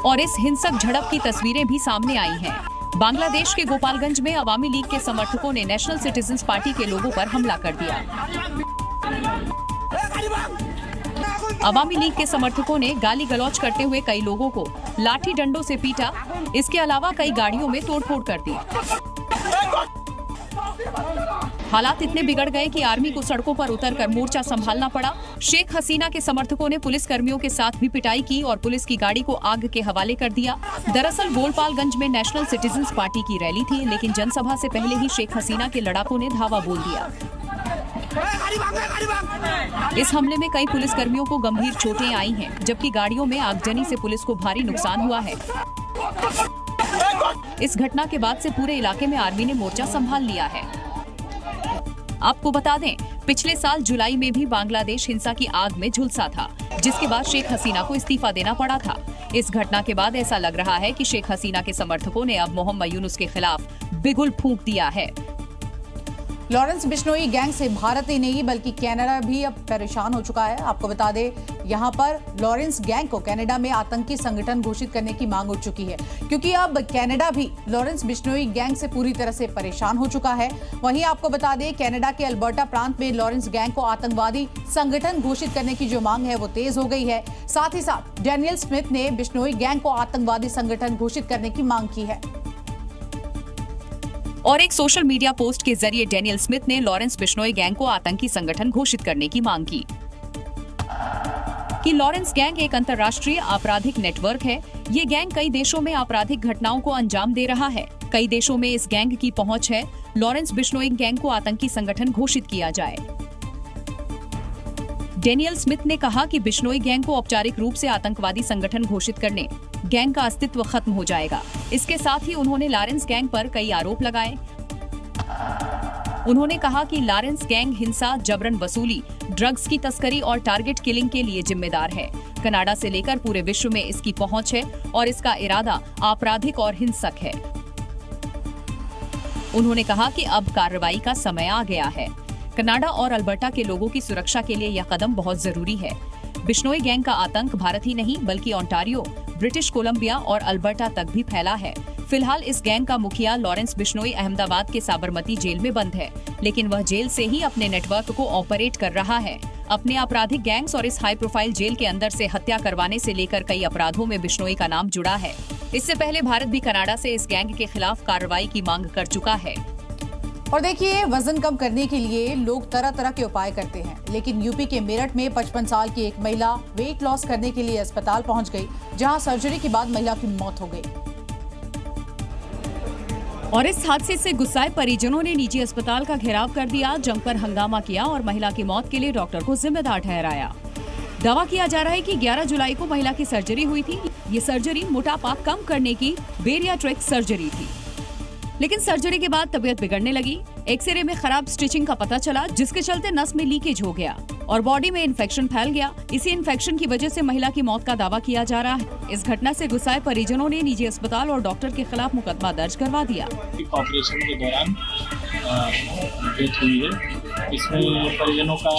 और इस हिंसक झड़प की तस्वीरें भी सामने आई हैं। बांग्लादेश के गोपालगंज में अवामी लीग के समर्थकों ने नेशनल सिटीजन्स पार्टी के लोगों पर हमला कर दिया। अवामी लीग के समर्थकों ने गाली गलौज करते हुए कई लोगों को लाठी डंडों से पीटा। इसके अलावा कई गाड़ियों में तोड़फोड़ कर दी। हालात इतने बिगड़ गए कि आर्मी को सड़कों पर उतरकर मोर्चा संभालना पड़ा। शेख हसीना के समर्थकों ने पुलिस कर्मियों के साथ भी पिटाई की और पुलिस की गाड़ी को आग के हवाले कर दिया। दरअसल गोपालगंज में नेशनल सिटीजन्स पार्टी की रैली थी, लेकिन जनसभा से पहले ही शेख हसीना के लड़ाकों ने धावा बोल दिया। इस हमले में कई पुलिस कर्मियों को गंभीर चोटें आई हैं, जबकि गाड़ियों में आगजनी से पुलिस को भारी नुकसान हुआ है। इस घटना के बाद से पूरे इलाके में आर्मी ने मोर्चा संभाल लिया है। आपको बता दें, पिछले साल जुलाई में भी बांग्लादेश हिंसा की आग में झुलसा था, जिसके बाद शेख हसीना को इस्तीफा देना पड़ा था। इस घटना के बाद ऐसा लग रहा है कि शेख हसीना के समर्थकों ने अब मोहम्मद यूनुस के खिलाफ बिगुल फूंक दिया है। लॉरेंस बिश्नोई गैंग से भारत ही नहीं बल्कि कनाडा भी अब परेशान हो चुका है। आपको बता दें, यहां पर लॉरेंस गैंग को कनाडा में आतंकी संगठन घोषित करने की मांग उठ चुकी है, क्योंकि अब कनाडा भी लॉरेंस बिश्नोई गैंग से पूरी तरह से परेशान हो चुका है। वहीं आपको बता दें, कनाडा के अल्बर्टा प्रांत में लॉरेंस गैंग को आतंकवादी संगठन घोषित करने की जो मांग है वो तेज हो गई है। साथ ही साथ डैनियल स्मिथ ने बिश्नोई गैंग को आतंकवादी संगठन घोषित करने की मांग की है। और एक सोशल मीडिया पोस्ट के जरिए डैनियल स्मिथ ने लॉरेंस बिश्नोई गैंग को आतंकी संगठन घोषित करने की मांग की कि लॉरेंस गैंग एक अंतर्राष्ट्रीय आपराधिक नेटवर्क है। ये गैंग कई देशों में आपराधिक घटनाओं को अंजाम दे रहा है। कई देशों में इस गैंग की पहुंच है। लॉरेंस बिश्नोई गैंग को आतंकी संगठन घोषित किया जाए। डैनियल स्मिथ ने कहा कि बिश्नोई गैंग को औपचारिक रूप से आतंकवादी संगठन घोषित करने गैंग का अस्तित्व खत्म हो जाएगा। इसके साथ ही उन्होंने लॉरेंस गैंग पर कई आरोप लगाए। उन्होंने कहा कि लॉरेंस गैंग हिंसा, जबरन वसूली, ड्रग्स की तस्करी और टारगेट किलिंग के लिए जिम्मेदार है। कनाडा से लेकर पूरे विश्व में इसकी पहुंच है और इसका इरादा आपराधिक और हिंसक है। उन्होंने कहा कि अब कार्रवाई का समय आ गया है। कनाडा और अल्बर्टा के लोगों की सुरक्षा के लिए यह कदम बहुत जरूरी है। बिश्नोई गैंग का आतंक भारत ही नहीं बल्कि ओंटारियो, ब्रिटिश कोलंबिया और अल्बर्टा तक भी फैला है। फिलहाल इस गैंग का मुखिया लॉरेंस बिश्नोई अहमदाबाद के साबरमती जेल में बंद है, लेकिन वह जेल से ही अपने नेटवर्क को ऑपरेट कर रहा है। अपने आपराधिक गैंग्स और इस हाई प्रोफाइल जेल के अंदर से हत्या करवाने से लेकर कई अपराधों में बिश्नोई का नाम जुड़ा है। इससे पहले भारत भी कनाडा से इस गैंग के खिलाफ कार्रवाई की मांग कर चुका है। और देखिए, वजन कम करने के लिए लोग तरह तरह के उपाय करते हैं, लेकिन यूपी के मेरठ में 55 साल की एक महिला वेट लॉस करने के लिए अस्पताल पहुंच गई, जहां सर्जरी के बाद महिला की मौत हो गई। और इस हादसे से गुस्साए परिजनों ने निजी अस्पताल का घेराव कर दिया, जमकर हंगामा किया और महिला की मौत के लिए डॉक्टर को जिम्मेदार ठहराया। दावा किया जा रहा है कि 11 जुलाई को महिला की सर्जरी हुई थी। ये सर्जरी मोटापा कम करने की बेरियाट्रिक सर्जरी थी, लेकिन सर्जरी के बाद तबीयत बिगड़ने लगी। एक्सरे में खराब स्टिचिंग का पता चला, जिसके चलते नस में लीकेज हो गया और बॉडी में इन्फेक्शन फैल गया। इसी इन्फेक्शन की वजह से महिला की मौत का दावा किया जा रहा है। इस घटना से गुस्साए परिजनों ने निजी अस्पताल और डॉक्टर के खिलाफ मुकदमा दर्ज करवा दिया। ऑपरेशन के दौरान डेथ हुई है इसमें परिजनों का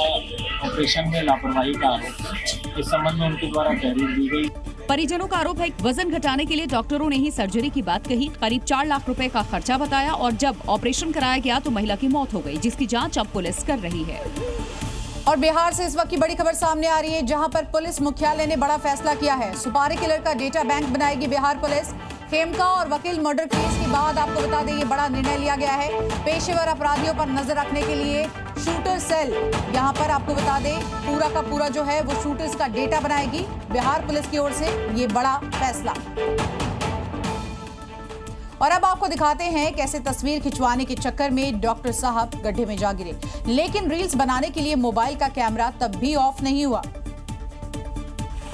ऑपरेशन में लापरवाही का आरोप है। इस संबंध में उनके द्वारा तहरीर दी गई। परिजनों का आरोप है वजन घटाने के लिए डॉक्टरों ने ही सर्जरी की बात कही। करीब 4 लाख रुपए का खर्चा बताया और जब ऑपरेशन कराया गया तो महिला की मौत हो गई, जिसकी जांच अब पुलिस कर रही है। और बिहार से इस वक्त की बड़ी खबर सामने आ रही है, जहां पर पुलिस मुख्यालय ने बड़ा फैसला किया है। सुपारी किलर का डेटा बैंक बनाएगी बिहार पुलिस। खेमका और वकील मर्डर केस के बाद आपको बता दें ये बड़ा निर्णय लिया गया है। पेशेवर अपराधियों पर नजर रखने के लिए शूटर सेल, यहां पर आपको बता दें पूरा का पूरा जो है वो शूटर्स का डेटा बनाएगी बिहार पुलिस की ओर से। ये बड़ा फैसला। और अब आपको दिखाते हैं कैसे तस्वीर खिंचवाने के चक्कर में डॉक्टर साहब गड्ढे में जा गिरे, लेकिन रील्स बनाने के लिए मोबाइल का कैमरा तब भी ऑफ नहीं हुआ।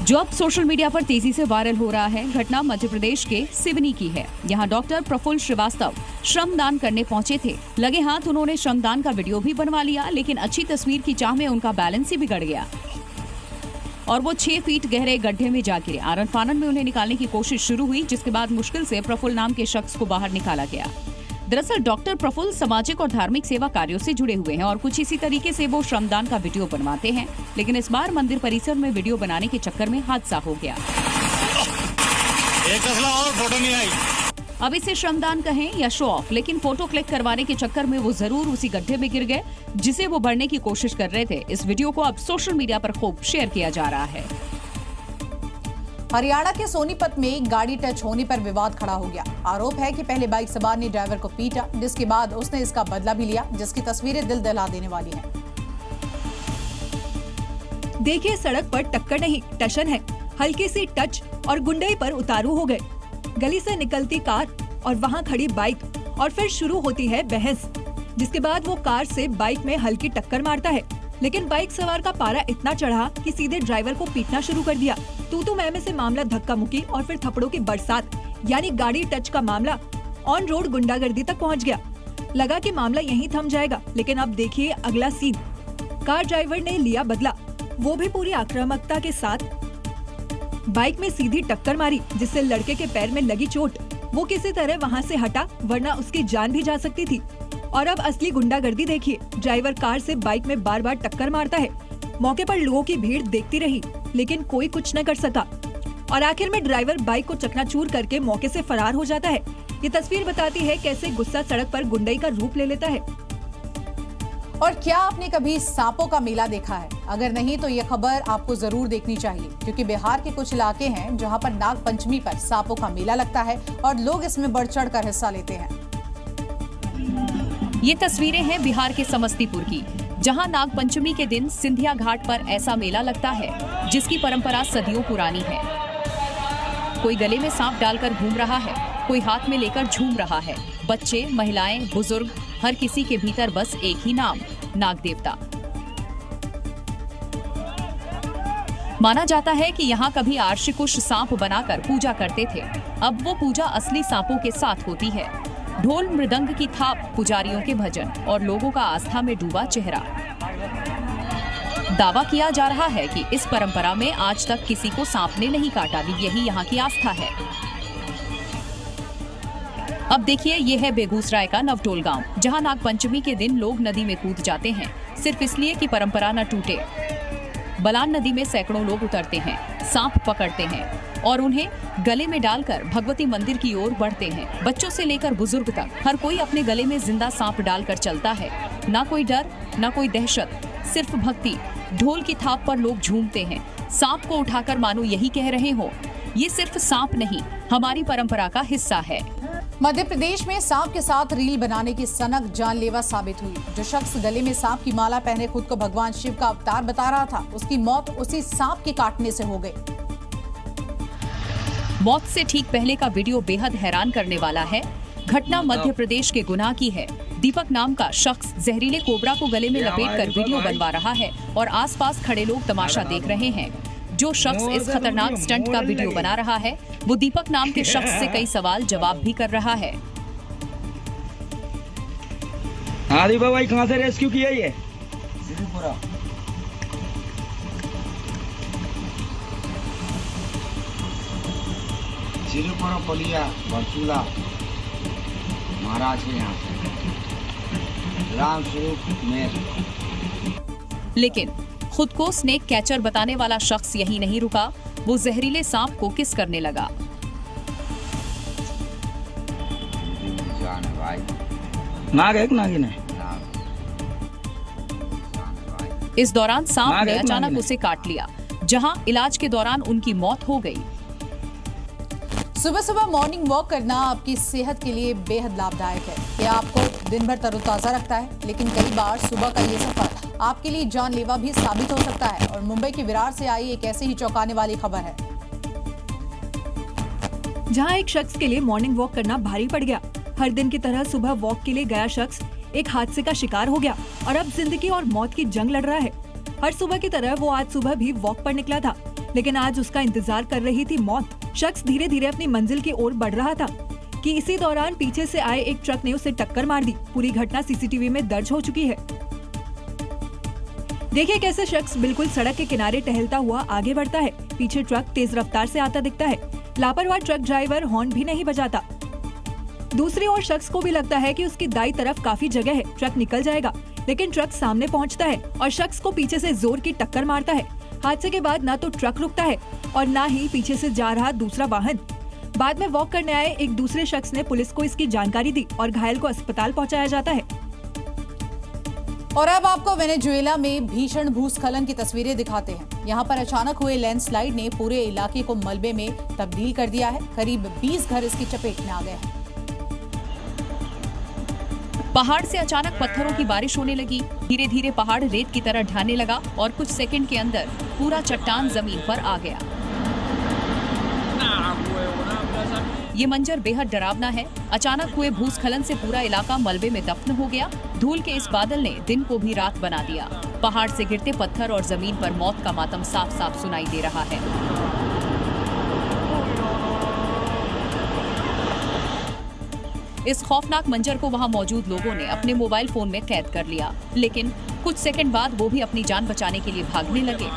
जो अब सोशल मीडिया पर तेजी से वायरल हो रहा है, घटना मध्य प्रदेश के सिवनी की है। यहाँ डॉक्टर प्रफुल्ल श्रीवास्तव श्रमदान करने पहुंचे थे। लगे हाथ उन्होंने श्रमदान का वीडियो भी बनवा लिया, लेकिन अच्छी तस्वीर की चाह में उनका बैलेंस ही बिगड़ गया और वो 6 फीट गहरे गड्ढे में जा गिरे। आरन फानन में उन्हें निकालने की कोशिश शुरू हुई, जिसके बाद मुश्किल से प्रफुल्ल नाम के शख्स को बाहर निकाला गया। दरअसल डॉक्टर प्रफुल्ल सामाजिक और धार्मिक सेवा कार्यों से जुड़े हुए हैं और कुछ इसी तरीके से वो श्रमदान का वीडियो बनवाते हैं, लेकिन इस बार मंदिर परिसर में वीडियो बनाने के चक्कर में हादसा हो गया। एक और फोटो नहीं आई। अब इसे श्रमदान कहें या शो ऑफ, लेकिन फोटो क्लिक करवाने के चक्कर में वो जरूर उसी गड्ढे में गिर गए जिसे वो भरने की कोशिश कर रहे थे। इस वीडियो को अब सोशल मीडिया पर खूब शेयर किया जा रहा है। हरियाणा के सोनीपत में गाड़ी टच होने पर विवाद खड़ा हो गया। आरोप है कि पहले बाइक सवार ने ड्राइवर को पीटा, जिसके बाद उसने इसका बदला भी लिया, जिसकी तस्वीरें दिल दहला देने वाली हैं। देखिए, सड़क पर टक्कर नहीं, टशन है। हल्की सी टच और गुंडई पर उतारू हो गए। गली से निकलती कार और वहां खड़ी बाइक और फिर शुरू होती है बहस, जिसके बाद वो कार से बाइक में हल्की टक्कर मारता है, लेकिन बाइक सवार का पारा इतना चढ़ा कि सीधे ड्राइवर को पीटना शुरू कर दिया। तू मैं से मामला धक्का मुक्की और फिर थप्पड़ों की बरसात, यानी गाड़ी टच का मामला ऑन रोड गुंडागर्दी तक पहुंच गया। लगा कि मामला यहीं थम जाएगा, लेकिन अब देखिए अगला सीन। कार ड्राइवर ने लिया बदला, वो भी पूरी आक्रामकता के साथ बाइक में सीधी टक्कर मारी, जिससे लड़के के पैर में लगी चोट। वो किसी तरह वहाँ से हटा, वरना उसकी जान भी जा सकती थी। और अब असली गुंडागर्दी देखिए, ड्राइवर कार से बाइक में बार बार टक्कर मारता है। मौके पर लोगों की भीड़ देखती रही, लेकिन कोई कुछ न कर सका और आखिर में ड्राइवर बाइक को चकनाचूर करके मौके से फरार हो जाता है। ये तस्वीर बताती है कैसे गुस्सा सड़क पर गुंडई का रूप ले लेता है। और क्या आपने कभी सांपों का मेला देखा है? अगर नहीं तो ये खबर आपको जरूर देखनी चाहिए, क्योंकि बिहार के कुछ इलाके हैं जहां पर नाग पंचमी पर सांपों का मेला लगता है और लोग इसमें बढ़ चढ़ कर हिस्सा लेते हैं। ये तस्वीरें हैं बिहार के समस्तीपुर की, जहां नाग पंचमी के दिन सिंधिया घाट पर ऐसा मेला लगता है जिसकी परंपरा सदियों पुरानी है। कोई गले में सांप डालकर घूम रहा है, कोई हाथ में लेकर झूम रहा है। बच्चे, महिलाएं, बुजुर्ग, हर किसी के भीतर बस एक ही नाम, नाग देवता। माना जाता है कि यहाँ कभी आर्शिकुश सांप बनाकर पूजा करते थे। अब वो पूजा असली सांपों के साथ होती है। ढोल मृदंग की थाप, पुजारियों के भजन और लोगों का आस्था में डूबा चेहरा। दावा किया जा रहा है कि इस परंपरा में आज तक किसी को सांप ने नहीं काटा, यही यहाँ की आस्था है। अब देखिए, ये है बेगूसराय का नवटोल गांव, जहां नाग पंचमी के दिन लोग नदी में कूद जाते हैं, सिर्फ इसलिए कि परंपरा न टूटे। बलान नदी में सैकड़ों लोग उतरते हैं, सांप पकड़ते हैं और उन्हें गले में डालकर भगवती मंदिर की ओर बढ़ते हैं। बच्चों से लेकर बुजुर्ग तक हर कोई अपने गले में जिंदा सांप डालकर चलता है। ना कोई डर, ना कोई दहशत, सिर्फ भक्ति। ढोल की थाप पर लोग झूमते हैं, सांप को उठाकर मानो यही कह रहे हो, ये सिर्फ सांप नहीं, हमारी परंपरा का हिस्सा है। मध्य प्रदेश में सांप के साथ रील बनाने की सनक जानलेवा साबित हुई। जो शख्स गले में सांप की माला पहने खुद को भगवान शिव का अवतार बता रहा था, उसकी मौत उसी सांप के काटने से हो गई। मौत से ठीक पहले का वीडियो बेहद हैरान करने वाला है। घटना मध्य प्रदेश के गुना की है। दीपक नाम का शख्स जहरीले कोबरा को गले में लपेटकर वीडियो बनवा रहा है और आसपास खड़े लोग तमाशा देख रहे हैं। जो शख्स इस खतरनाक स्टंट का वीडियो बना रहा है, वो दीपक नाम के शख्स से कई सवाल जवाब भी कर रहा है। हाँ दीपक भाई, कहाँ से रेस्क्यू किया ये? सिरीपुरा पलिया बरचूला महाराज के यहाँ से रामस्वरूप मेर। लेकिन खुद को स्नेक कैचर बताने वाला शख्स यहीं नहीं रुका, वो जहरीले सांप को किस करने लगा। नाग है कि नागिन है? इस दौरान सांप ने अचानक उसे काट लिया, जहां इलाज के दौरान उनकी मौत हो गई। सुबह सुबह मॉर्निंग वॉक करना आपकी सेहत के लिए बेहद लाभदायक है। यह आपको दिन भर तरोताजा रखता है, लेकिन कई बार सुबह का ये सफर आपके लिए जानलेवा भी साबित हो सकता है। और मुंबई के विरार से आई एक ऐसे ही चौंकाने वाली खबर है, जहां एक शख्स के लिए मॉर्निंग वॉक करना भारी पड़ गया। हर दिन की तरह सुबह वॉक के लिए गया शख्स एक हादसे का शिकार हो गया और अब जिंदगी और मौत की जंग लड़ रहा है। हर सुबह की तरह वो आज सुबह भी वॉक पर निकला था, लेकिन आज उसका इंतजार कर रही थी मौत। शख्स धीरे धीरे अपनी मंजिल की ओर बढ़ रहा था कि इसी दौरान पीछे से आए एक ट्रक ने उसे टक्कर मार दी। पूरी घटना सीसीटीवी में दर्ज हो चुकी है। देखिए कैसे शख्स बिल्कुल सड़क के किनारे टहलता हुआ आगे बढ़ता है। पीछे ट्रक तेज रफ्तार से आता दिखता है। लापरवाह ट्रक ड्राइवर हॉर्न भी नहीं बजाता। दूसरी ओर शख्स को भी लगता है कि उसकी दाईं तरफ काफी जगह है, ट्रक निकल जाएगा, लेकिन ट्रक सामने पहुंचता है और शख्स को पीछे से जोर की टक्कर मारता है। हादसे के बाद न तो ट्रक रुकता है और न ही पीछे से जा रहा दूसरा वाहन। बाद में वॉक करने आए एक दूसरे शख्स ने पुलिस को इसकी जानकारी दी और घायल को अस्पताल पहुंचाया जाता है। और अब आपको वेनेजुएला में भीषण भूस्खलन की तस्वीरें दिखाते हैं। यहाँ पर अचानक हुए लैंडस्लाइड ने पूरे इलाके को मलबे में तब्दील कर दिया है। करीब 20 घर इसकी चपेट में आ गए हैं। पहाड़ से अचानक पत्थरों की बारिश होने लगी। धीरे धीरे पहाड़ रेत की तरह ढहने लगा और कुछ सेकंड के अंदर पूरा चट्टान जमीन पर आ गया। ये मंजर बेहद डरावना है। अचानक हुए भूस्खलन से पूरा इलाका मलबे में दफन हो गया। धूल के इस बादल ने दिन को भी रात बना दिया। पहाड़ से गिरते पत्थर और जमीन पर मौत का मातम साफ साफ सुनाई दे रहा है। इस खौफनाक मंजर को वहां मौजूद लोगों ने अपने मोबाइल फोन में कैद कर लिया, लेकिन कुछ सेकंड बाद वो भी अपनी जान बचाने के लिए भागने लगे।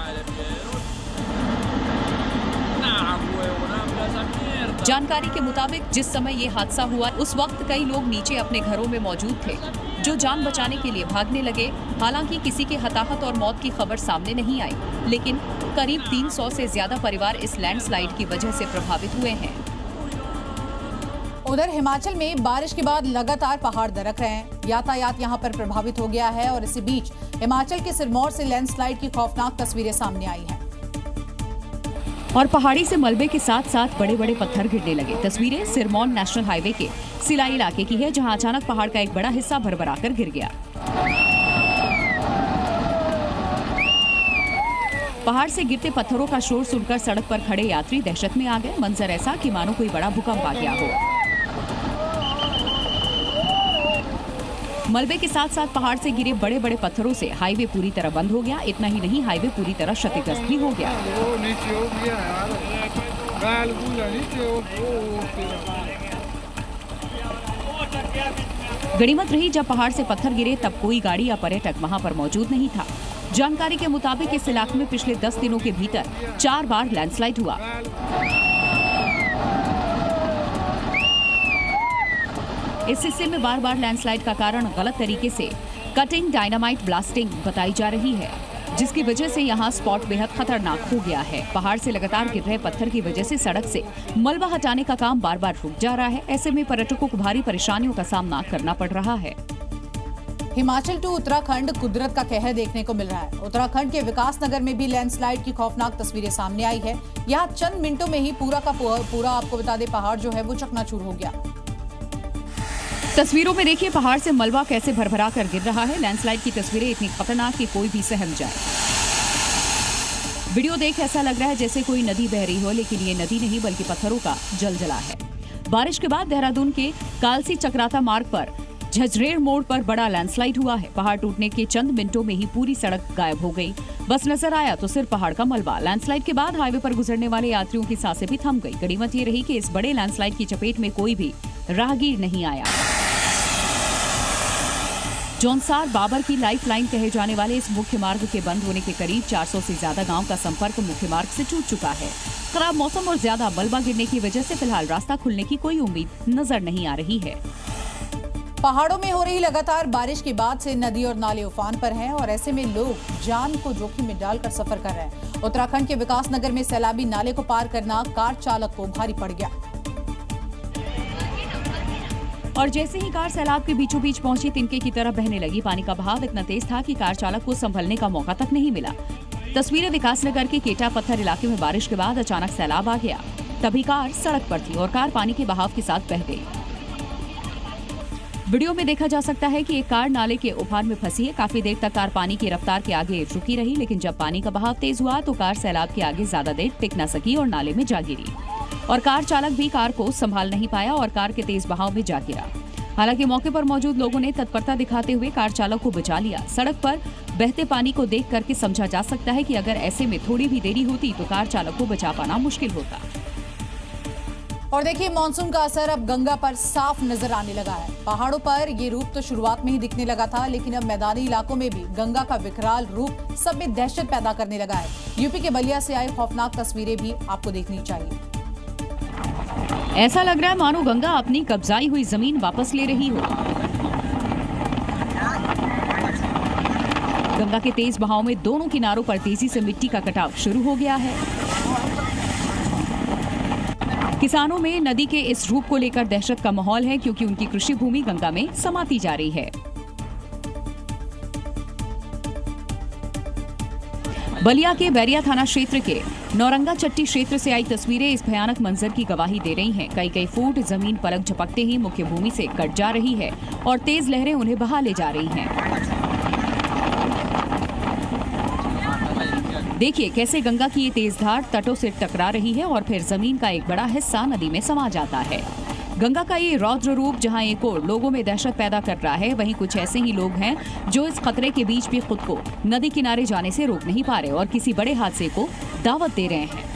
जानकारी के मुताबिक जिस समय ये हादसा हुआ उस वक्त कई लोग नीचे अपने घरों में मौजूद थे, जो जान बचाने के लिए भागने लगे। हालांकि किसी के हताहत और मौत की खबर सामने नहीं आई, लेकिन करीब 300 से ज्यादा परिवार इस लैंडस्लाइड की वजह से प्रभावित हुए हैं। उधर हिमाचल में बारिश के बाद लगातार पहाड़ दरक रहे हैं। यातायात यहां पर प्रभावित हो गया है और इसी बीच हिमाचल के सिरमौर से लैंडस्लाइड की खौफनाक तस्वीरें सामने आई हैं। और पहाड़ी से मलबे के साथ साथ बड़े बड़े पत्थर गिरने लगे। तस्वीरें सिरमौर नेशनल हाईवे के सिलाई इलाके की है, जहां अचानक पहाड़ का एक बड़ा हिस्सा भरभराकर गिर गया। पहाड़ से गिरते पत्थरों का शोर सुनकर सड़क पर खड़े यात्री दहशत में आ गए। मंजर ऐसा कि मानो कोई बड़ा भूकंप आ गया हो। मलबे के साथ साथ पहाड़ से गिरे बड़े बड़े पत्थरों से हाईवे पूरी तरह बंद हो गया। इतना ही नहीं, हाईवे पूरी तरह क्षतिग्रस्त भी हो गया। गनीमत रही जब पहाड़ से पत्थर गिरे तब कोई गाड़ी या पर्यटक वहां पर मौजूद नहीं था। जानकारी के मुताबिक इस इलाके में पिछले 10 दिनों के भीतर 4 बार लैंडस्लाइड हुआ। इस हिस्से में बार बार लैंडस्लाइड का कारण गलत तरीके से कटिंग डायनामाइट ब्लास्टिंग बताई जा रही है, जिसकी वजह से यहां स्पॉट बेहद खतरनाक हो गया है। पहाड़ से लगातार गिर रहे पत्थर की वजह से सड़क से मलबा हटाने का काम बार बार रुक जा रहा है। ऐसे में पर्यटकों को भारी परेशानियों का सामना करना पड़ रहा है। हिमाचल टू उत्तराखंड कुदरत का कहर देखने को मिल रहा है। उत्तराखंड के विकास नगर में भी लैंडस्लाइड की खौफनाक तस्वीरें सामने आई है। यहाँ चंद मिनटों में ही पूरा का पूरा आपको बता दें पहाड़ जो है वो चकनाचूर हो गया। तस्वीरों में देखिए पहाड़ से मलबा कैसे भरभरा कर गिर रहा है। लैंडस्लाइड की तस्वीरें इतनी खतरनाक कि कोई भी सहम जाए। वीडियो देख ऐसा लग रहा है जैसे कोई नदी बह रही हो, लेकिन ये नदी नहीं बल्कि पत्थरों का जलजला है। बारिश के बाद देहरादून के कालसी चक्राता मार्ग पर झजरेड़ मोड़ पर बड़ा लैंडस्लाइड हुआ है। पहाड़ टूटने के चंद मिनटों में ही पूरी सड़क गायब हो गई। बस नजर आया तो सिर्फ पहाड़ का मलबा। लैंडस्लाइड के बाद हाईवे पर गुजरने वाले यात्रियों की सांसें भी थम गई। गनीमत ये रही कि इस बड़े लैंडस्लाइड की चपेट में कोई भी राहगीर नहीं आया। जौनसार बाबर की लाइफ लाइन कहे जाने वाले इस मुख्य मार्ग के बंद होने के करीब 400 से ज्यादा गांव का संपर्क मुख्य मार्ग से टूट चुका है। खराब मौसम और ज्यादा मलबा गिरने की वजह से फिलहाल रास्ता खुलने की कोई उम्मीद नजर नहीं आ रही है। पहाड़ों में हो रही लगातार बारिश के बाद से नदी और नाले उफान पर हैं और ऐसे में लोग जान को जोखिम में डालकर सफर कर रहे हैं। उत्तराखंड के विकास नगर में सैलाबी नाले को पार करना कार चालक को भारी पड़ गया। और जैसे ही कार सैलाब के बीचों बीच पहुंची, तिनके की तरह बहने लगी। पानी का बहाव इतना तेज था कि कार चालक को संभलने का मौका तक नहीं मिला। तस्वीरें विकास नगर के केटा पत्थर इलाके में बारिश के बाद अचानक सैलाब आ गया। तभी कार सड़क पर थी और कार पानी के बहाव के साथ बह गई। वीडियो में देखा जा सकता है कि एक कार नाले के उफान में फंसी है। काफी देर तक कार पानी की रफ्तार के आगे रुकी रही, लेकिन जब पानी का बहाव तेज हुआ तो कार सैलाब के आगे ज्यादा देर टिक न सकी और नाले में जा गिरी। और कार चालक भी कार को संभाल नहीं पाया और कार के तेज बहाव में जा गिरा। हालांकि मौके पर मौजूद लोगों ने तत्परता दिखाते हुए कार चालक को बचा लिया। सड़क पर बहते पानी को देख करके समझा जा सकता है कि अगर ऐसे में थोड़ी भी देरी होती तो कार चालक को बचा पाना मुश्किल होता। और देखिए, मानसून का असर अब गंगा पर साफ नजर आने लगा है। पहाड़ों पर ये रूप तो शुरुआत में ही दिखने लगा था, लेकिन अब मैदानी इलाकों में भी गंगा का विकराल रूप सब में दहशत पैदा करने लगा है। यूपी के बलिया से आई खौफनाक तस्वीरें भी आपको देखनी चाहिए। ऐसा लग रहा है मानो गंगा अपनी कब्जाई हुई जमीन वापस ले रही हो। गंगा के तेज बहाव में दोनों किनारों पर तेजी से मिट्टी का कटाव शुरू हो गया है। किसानों में नदी के इस रूप को लेकर दहशत का माहौल है, क्योंकि उनकी कृषि भूमि गंगा में समाती जा रही है। बलिया के बैरिया थाना क्षेत्र के नौरंगा चट्टी क्षेत्र से आई तस्वीरें इस भयानक मंजर की गवाही दे रही हैं। कई फुट जमीन पलक झपकते ही मुख्य भूमि से कट जा रही है और तेज लहरें उन्हें बहा ले जा रही हैं। देखिए कैसे गंगा की ये तेज धार तटों से टकरा रही है और फिर जमीन का एक बड़ा हिस्सा नदी में समा जाता है। गंगा का ये रौद्र रूप जहां एक और लोगों में दहशत पैदा कर रहा है, वहीं कुछ ऐसे ही लोग हैं जो इस खतरे के बीच भी खुद को नदी किनारे जाने से रोक नहीं पा रहे और किसी बड़े हादसे को दावत दे रहे हैं।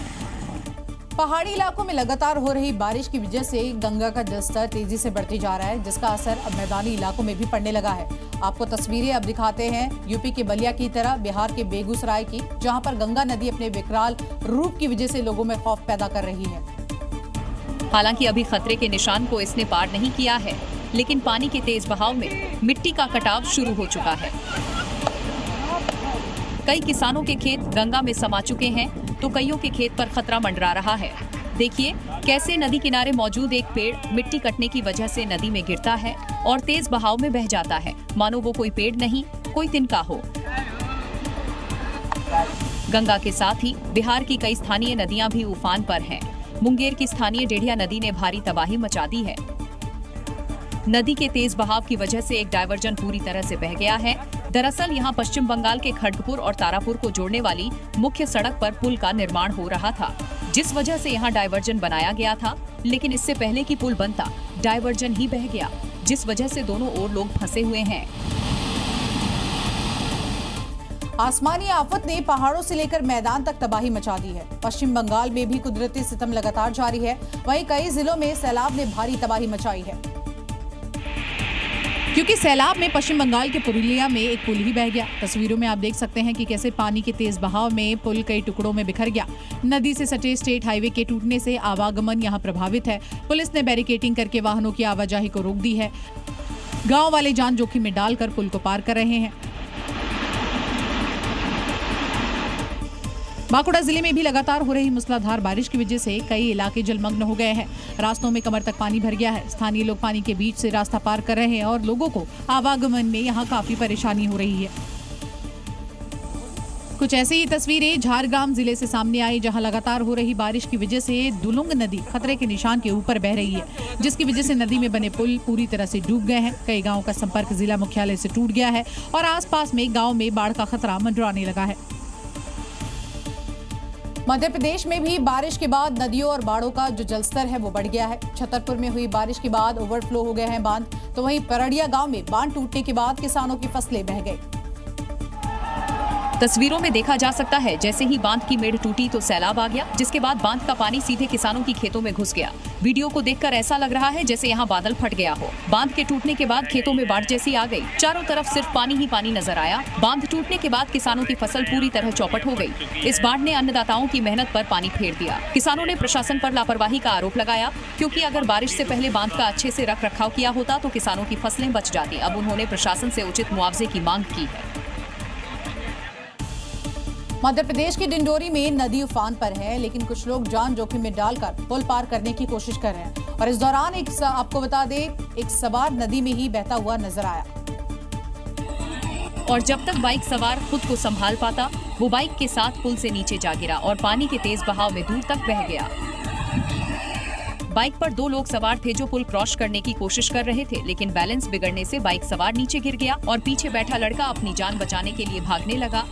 पहाड़ी इलाकों में लगातार हो रही बारिश की वजह से गंगा का जलस्तर तेजी से बढ़ते जा रहा है, जिसका असर अब मैदानी इलाकों में भी पड़ने लगा है। आपको तस्वीरें अब दिखाते हैं यूपी के बलिया की तरह बिहार के बेगूसराय की, जहां पर गंगा नदी अपने विकराल रूप की वजह से लोगों में खौफ पैदा कर रही है। हालांकि अभी खतरे के निशान को इसने पार नहीं किया है, लेकिन पानी के तेज बहाव में मिट्टी का कटाव शुरू हो चुका है। कई किसानों के खेत गंगा में समा चुके हैं तो कईयों के खेत पर खतरा मंडरा रहा है। देखिए कैसे नदी किनारे मौजूद एक पेड़ मिट्टी कटने की वजह से नदी में गिरता है और तेज बहाव में बह जाता है, मानो वो कोई पेड़ नहीं कोई तिनका हो। गंगा के साथ ही बिहार की कई स्थानीय नदियां भी उफान पर हैं। मुंगेर की स्थानीय डेढ़िया नदी ने भारी तबाही मचा दी है। नदी के तेज बहाव की वजह से एक डायवर्जन पूरी तरह से बह गया है। दरअसल यहां पश्चिम बंगाल के खड़गपुर और तारापुर को जोड़ने वाली मुख्य सड़क पर पुल का निर्माण हो रहा था, जिस वजह से यहां डायवर्जन बनाया गया था। लेकिन इससे पहले कि पुल बनता डायवर्जन ही बह गया, जिस वजह से दोनों ओर लोग फंसे हुए हैं। आसमानी आफत ने पहाड़ों से लेकर मैदान तक तबाही मचा दी है। पश्चिम बंगाल में भी कुदरती सितम लगातार जारी है, वहीं कई जिलों में सैलाब ने भारी तबाही मचाई है। क्योंकि सैलाब में पश्चिम बंगाल के पुरुलिया में एक पुल ही बह गया। तस्वीरों में आप देख सकते हैं कि कैसे पानी के तेज बहाव में पुल कई टुकड़ों में बिखर गया। नदी से सटे स्टेट हाईवे के टूटने से आवागमन यहां प्रभावित है। पुलिस ने बैरिकेडिंग करके वाहनों की आवाजाही को रोक दी है। गांव वाले जान जोखिम में डालकर पुल को पार कर रहे हैं। बांकुड़ा जिले में भी लगातार हो रही मूसलाधार बारिश की वजह से कई इलाके जलमग्न हो गए हैं। रास्तों में कमर तक पानी भर गया है। स्थानीय लोग पानी के बीच से रास्ता पार कर रहे हैं और लोगों को आवागमन में यहां काफी परेशानी हो रही है। कुछ ऐसी ही तस्वीरें झारग्राम जिले से सामने आई, जहां लगातार हो रही बारिश की वजह से दुलुंग नदी खतरे के निशान के ऊपर बह रही है, जिसकी वजह से नदी में बने पुल पूरी तरह से डूब गए हैं। कई गाँव का संपर्क जिला मुख्यालय से टूट गया है और आसपास में गाँव में बाढ़ का खतरा मंडराने लगा है। मध्य प्रदेश में भी बारिश के बाद नदियों और बाढ़ों का जो जलस्तर है वो बढ़ गया है। छतरपुर में हुई बारिश के बाद ओवरफ्लो हो गए हैं बांध, तो वहीं परड़िया गांव में बांध टूटने के बाद किसानों की फसलें बह गई। तस्वीरों में देखा जा सकता है जैसे ही बांध की मेड़ टूटी तो सैलाब आ गया, जिसके बाद बांध का पानी सीधे किसानों की खेतों में घुस गया। वीडियो को देखकर ऐसा लग रहा है जैसे यहाँ बादल फट गया हो। बांध के टूटने के बाद खेतों में बाढ़ जैसी आ गई। चारों तरफ सिर्फ पानी ही पानी नजर आया। बांध टूटने के बाद किसानों की फसल पूरी तरह चौपट हो गई। इस बाढ़ ने अन्नदाताओं की मेहनत पर पानी फेर दिया। किसानों ने प्रशासन पर लापरवाही का आरोप लगाया, क्योंकि अगर बारिश से पहले बांध का अच्छे से रख रखाव किया होता तो किसानों की फसलें बच जाती। अब उन्होंने प्रशासन से उचित मुआवजे की मांग की है। मध्य प्रदेश की डिंडोरी में नदी उफान पर है, लेकिन कुछ लोग जान जोखिम में डालकर पुल पार करने की कोशिश कर रहे हैं। और इस दौरान आपको बता दें, एक सवार नदी में ही बहता हुआ नजर आया। और जब तक बाइक सवार खुद को संभाल पाता, वो बाइक के साथ पुल से नीचे जा गिरा और पानी के तेज बहाव में दूर तक बह गया। बाइक पर 2 लोग सवार थे जो पुल क्रॉस करने की कोशिश कर रहे थे, लेकिन बैलेंस बिगड़ने से बाइक सवार नीचे गिर गया और पीछे बैठा लड़का अपनी जान बचाने के लिए भागने लगा।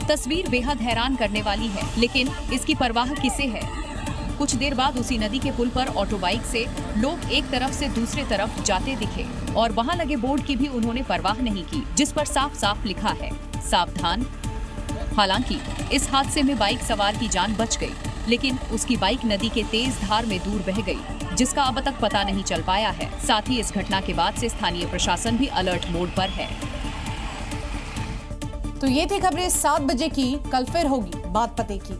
तस्वीर बेहद हैरान करने वाली है, लेकिन इसकी परवाह किसे है। कुछ देर बाद उसी नदी के पुल पर ऑटो बाइक से लोग एक तरफ से दूसरे तरफ जाते दिखे और वहां लगे बोर्ड की भी उन्होंने परवाह नहीं की, जिस पर साफ साफ लिखा है, सावधान। हालांकि इस हादसे में बाइक सवार की जान बच गई, लेकिन उसकी बाइक नदी के तेज धार में दूर बह गई, जिसका अब तक पता नहीं चल पाया है। साथ ही इस घटना के बाद से स्थानीय प्रशासन भी अलर्ट मोड पर है। तो ये थी खबरें 7 बजे की। कल फिर होगी बात पते की।